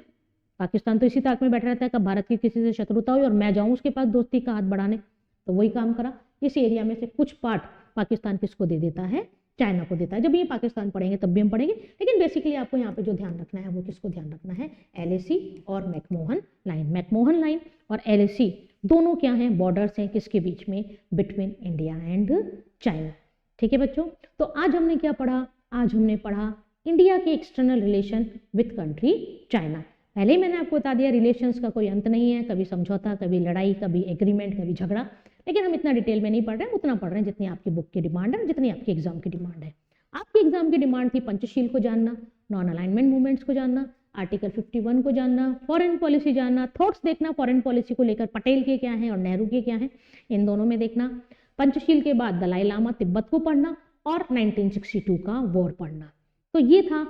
पाकिस्तान तो इसी ताक में बैठा रहता है कब भारत की किसी से शत्रुता हुई और मैं जाऊं उसके पास दोस्ती का हाथ बढ़ाने, तो वही काम करा। इस एरिया में से कुछ पार्ट पाकिस्तान किसको दे देता है? चाइना को देता है। जब ये पाकिस्तान पढ़ेंगे तब भी हम पढ़ेंगे, लेकिन बेसिकली आपको यहाँ पे जो ध्यान रखना है वो किसको ध्यान रखना है? LAC और मैकमोहन लाइन। मैकमोहन लाइन और LAC दोनों क्या हैं? बॉर्डर्स हैं किसके बीच में? Between India and China. ठीक है बच्चों, तो आज हमने क्या पढ़ा? आज हमने पढ़ा इंडिया के external relation with country China. पहले ही मैंने आपको बता दिया रिलेशंस का कोई अंत नहीं है, कभी समझौता, कभी लड़ाई, कभी एग्रीमेंट, कभी झगड़ा, लेकिन हम इतना डिटेल में नहीं पढ़ रहे हैं, उतना पढ़ रहे हैं जितनी आपकी बुक की डिमांड है, जितनी आपकी एग्जाम की डिमांड है। आपकी एग्जाम की डिमांड थी पंचशील को जानना, नॉन अलाइनमेंट मूवमेंट्स को जानना, आर्टिकल 51 को जानना, फॉरेन पॉलिसी जानना, थॉट्स देखना फॉरेन पॉलिसी को लेकर पटेल के क्या हैं और नेहरू के क्या हैं, इन दोनों में देखना। पंचशील के बाद दलाई लामा तिब्बत को पढ़ना और 1962 का वॉर पढ़ना। तो ये था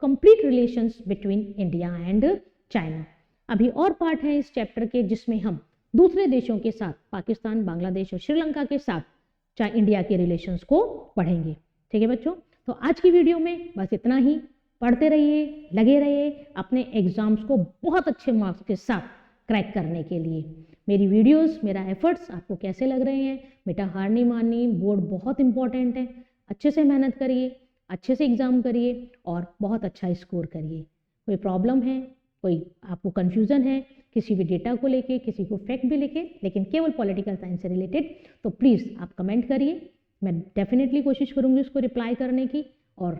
complete relations between India and China. अभी और पार्ट है इस चैप्टर के जिसमें हम दूसरे देशों के साथ, पाकिस्तान, बांग्लादेश और श्रीलंका के साथ इंडिया के रिलेशंस को पढ़ेंगे। ठीक है बच्चों, तो आज की वीडियो में बस इतना ही। पढ़ते रहिए, लगे रहिए अपने एग्जाम्स को बहुत अच्छे मार्क्स के साथ क्रैक करने के लिए। मेरी वीडियोस, मेरा एफर्ट्स आपको कैसे लग रहे हैं? बेटा हार नहीं माननी, बोर्ड बहुत इंपॉर्टेंट है, अच्छे से मेहनत करिए, अच्छे से एग्जाम करिए और बहुत अच्छा स्कोर करिए। कोई प्रॉब्लम है, कोई आपको कन्फ्यूज़न है किसी भी डेटा को लेके, किसी को फैक्ट भी लेके, लेकिन केवल पॉलिटिकल साइंस से रिलेटेड, तो प्लीज़ आप कमेंट करिए, मैं डेफिनेटली कोशिश करूँगी उसको रिप्लाई करने की। और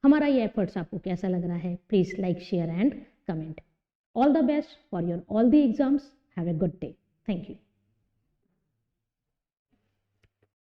हमारा ये एफर्ट्स आपको कैसा लग रहा है? Please like, share and comment. All the best for your all the exams. Have a good day. Thank you.